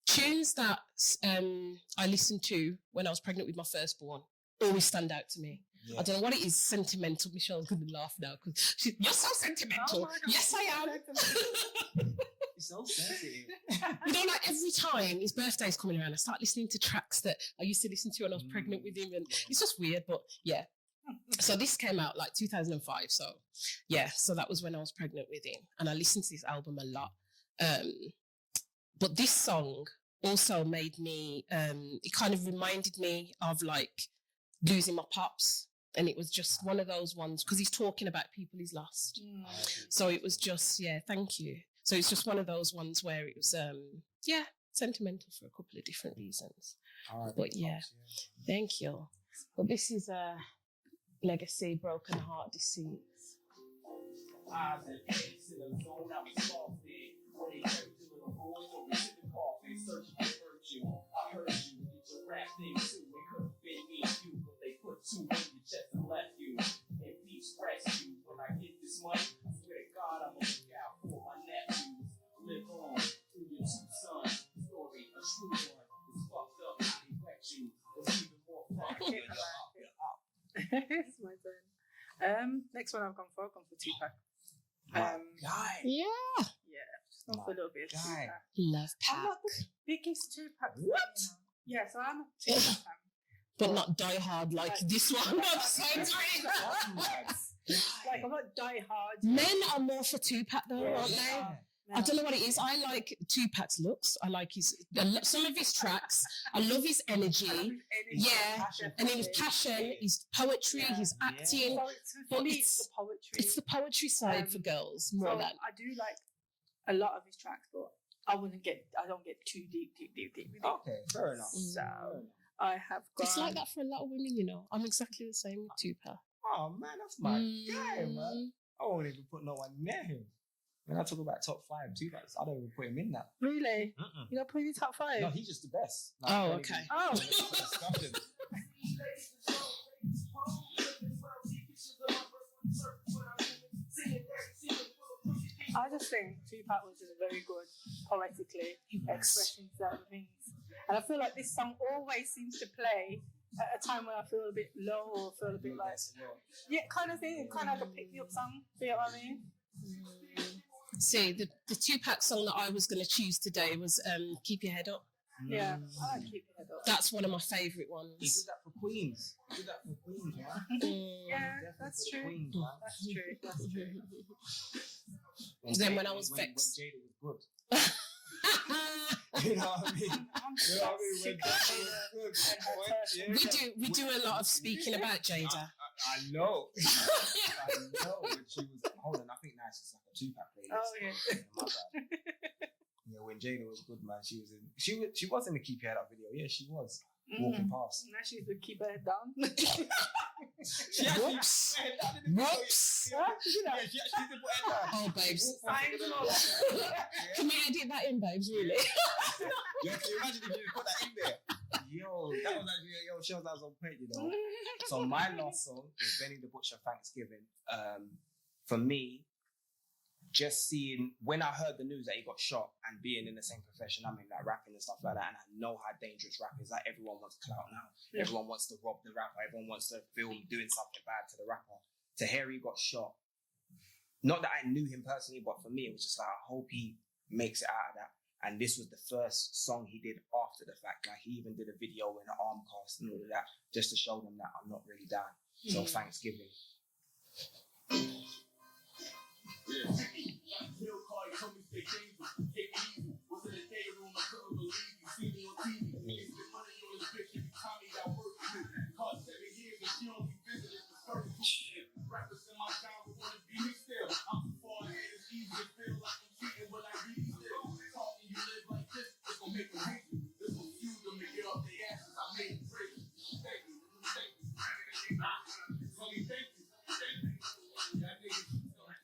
tunes that I listened to when I was pregnant with my firstborn always stand out to me. Yeah. I don't know what it is, sentimental. Michelle's going to laugh now because you're so sentimental. Oh yes, I am. It's so sensitive. Like every time his birthday's coming around, I start listening to tracks that I used to listen to when I was pregnant with him, and it's just weird, but yeah. So this came out like 2005, so yeah, so that was when I was pregnant with him, and I listened to this album a lot. But this song also made me, it kind of reminded me of like losing my pops. And it was just one of those ones, because he's talking about people he's lost. So it was just, thank you. So it's just one of those ones where it was, sentimental for a couple of different reasons. But thank you. But this is a Legacy, Broken Heart, Deceit. Two in your chest and left you in peace rescue. When I get this money, I swear to God I'm gonna look out for my nephews. Live on through your two sons. Story a true one. It's fucked up how they wreck you. It's even more fucked up when you're up. It's my turn. Next one I've gone for Tupac. Guy. Yeah. Just gone for a little bit of Tupac. Love Pac. I'm not the biggest Tupac fan. What? Yeah, so I'm a Tupac fan. But not die hard like this one. Like, I'm not die hard. Men are more for Tupac though, aren't they? I don't know what it is. I like Tupac's looks. I like some of his tracks. I love his energy. And his passion, his poetry, his acting. So it's the poetry. It's the poetry side for girls more than. I do like a lot of his tracks, but I don't get too deep. Okay, fair enough. So I have gone. It's like that for a lot of women, you know. I'm exactly the same with Tupac. Oh man, that's my guy, man. I won't even put no one near him. When I talk about top 5 Tupac, I don't even put him in that. Really? You don't put him in top 5? No, he's just the best. Okay. I just think Tupac was just very good poetically expressing certain things. And I feel like this song always seems to play at a time when I feel a bit low or feel a bit like... Yeah, kind of thing. Kind of like a pick-me-up song. Do you know what I mean? See, the Tupac song that I was going to choose today was Keep Your Head Up. Yeah, I like Keep Your Head Up. That's one of my favourite ones. He did that for Queens. Man. Yeah, that's true. Queens, man. That's true. That's true. Then when I was vexed. When Jada was good. You know what I mean? You know what I mean? We do a lot of speaking about Jada. I know. I know. When she was holding, I think now she's like a Tupac playlist. Oh yeah. My bad. Yeah, when Jada was good, man, she was in the Keep Your Head Up video. Yeah, she was walking past. Now she's the keep her head down. Whoops. Whoops. Yeah, she actually did put her head down. Oh, babes. Yeah. Can we edit that in, babes? Really? Yeah, can you imagine if you put that in there? Yo, that was actually shows that was on point, you know. So my last song is Benny the Butcher, Thanksgiving. For me, just seeing when I heard the news that he got shot and being in the same profession I'm in, like rapping and stuff like that, and I know how dangerous rap is. Like everyone wants clout now. Yeah. Everyone wants to rob the rapper. Everyone wants to film doing something bad to the rapper. To hear he got shot, not that I knew him personally, but for me it was just like I hope he makes it out of that. And this was the first song he did after the fact. Like he even did a video in an arm cast and all of that, just to show them that I'm not really down. So Thanksgiving.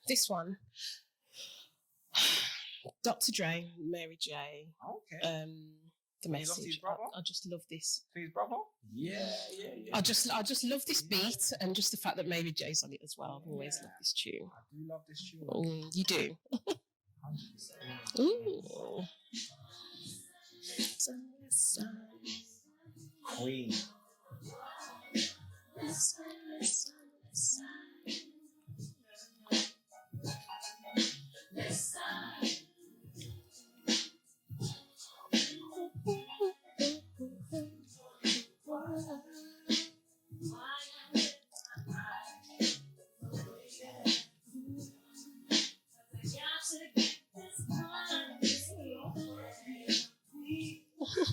This one, Dr. Dre, Mary J. Okay. The Message. I just love this. His brother? Yeah. I just love this beat and just the fact that Mary J's on it as well. I've always loved this tune. I do love this tune. You do. 100%. Ooh. Queen.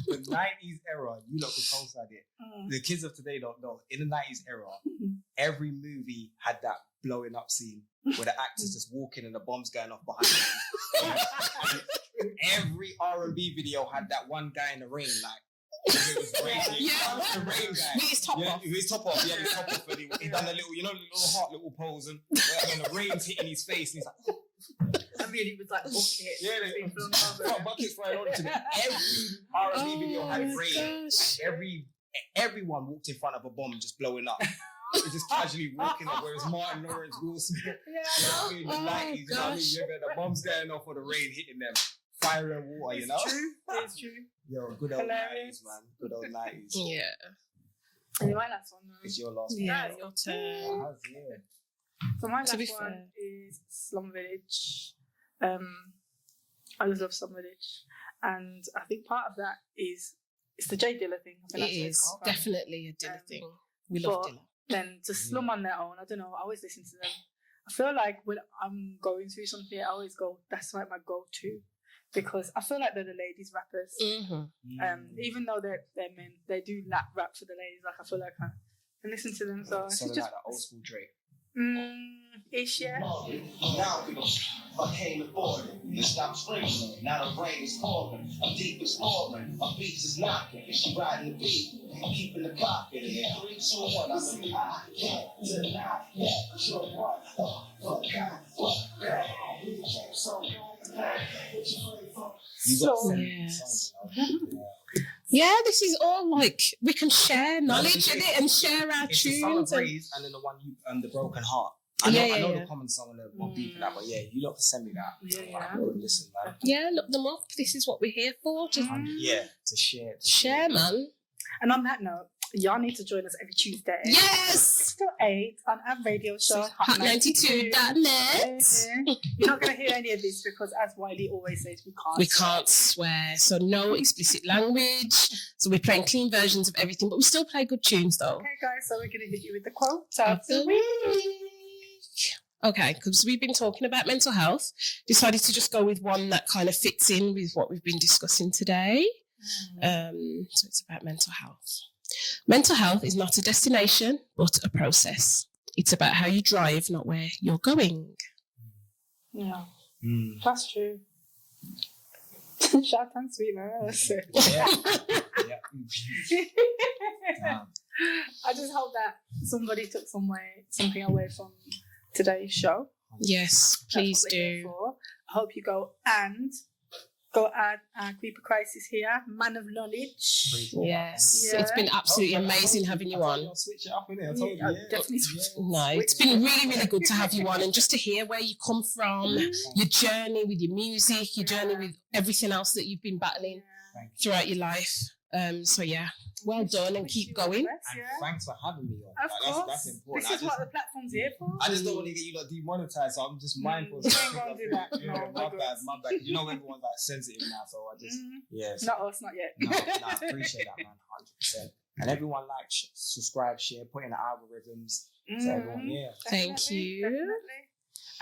The 90s era, you lot could co-sign it. The kids of today don't know. In the 90s era, every movie had that blowing up scene where the actors just walking and the bombs going off behind them. Every R&B video had that one guy in the rain, like, it was raining. Yeah. The rain guy. With his top off. With his top off, yeah, his top off. And he done a little, little heart, little pose, and the rain's hitting his face, and he's like, I mean, it was like buckets. Yeah, buckets flying on to them. Every R&B video had rain. Gosh. Everyone walked in front of a bomb just blowing up. He was just casually walking up, whereas Martin Lawrence, Will Smith, in the 90s, you know what I mean? The bombs going off or the rain hitting them. Fire and water, you know? It's true. Yo, good old 90s, man. Good old 90s. Yeah. And my last one, though. It's your last one. Yeah, your turn. So my last one is Slum Village. I just love Slum Village. And I think part of that is, it's the J Dilla thing. It is definitely a Dilla thing. We love Dilla. Then to Slum on their own, I don't know, I always listen to them. I feel like when I'm going through something, I always go, that's like my go-to. Because I feel like they're the ladies rappers. Even though they're men, they do rap for the ladies. Like I feel like I can listen to them. So it's just like the old school Drake. Ish, yeah. Now I came aboard. You stop screaming. Now the rain is pouring. I'm deep exploring. My beats is knocking. She riding the beat. Keeping the pocket. 3, 2, 1. I'm saying I can't deny that. Sure what? Fuck God. Fuck God. Yeah, this is all like we can share knowledge in it and share our it's tunes. The Breeze and then the one the Broken Heart. I know the common song and the one beat for that, but yeah, you lot can send me that. I will listen, man. Yeah, look them up. This is what we're here for. To to share. Share, man. And on that note, Y'all need to join us every Tuesday. Yes! Till 8 on our radio show, Hot92.net. You're not going to hear any of this because, as Wiley always says, we can't swear. So no explicit language. So we're playing clean versions of everything, but we still play good tunes though. Okay, guys, so we're going to hit you with the quote of the week. Okay, because we've been talking about mental health, decided to just go with one that kind of fits in with what we've been discussing today. So it's about mental health. Mental health is not a destination, but a process. It's about how you drive, not where you're going. Yeah, that's true. Short and sweet, man. I just hope that somebody took something away from today's show. Yes, please do. I hope you go add Creeper Crisis here, man of knowledge. Yes, it's been absolutely amazing having you on. Switch it up, innit? I told you, definitely switch. No, it's been really, really good to have you on and just to hear where you come from, your journey with your music, your journey with everything else that you've been battling throughout your life. So yeah, well done and keep going. And thanks for having me on. Of course. That's important. This is what the platform's here for. I just don't want to get you lot demonetized, so I'm just mindful. You ain't gonna do that. Yeah, No, my bad. You know everyone's like sensitive now, so I just Not us, not yet. No, I appreciate that, man, 100%. And everyone subscribe, share, put in the algorithms. So everyone, Thank you. Definitely.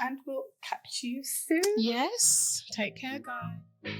And we'll catch you soon. Yes. Take care, guys.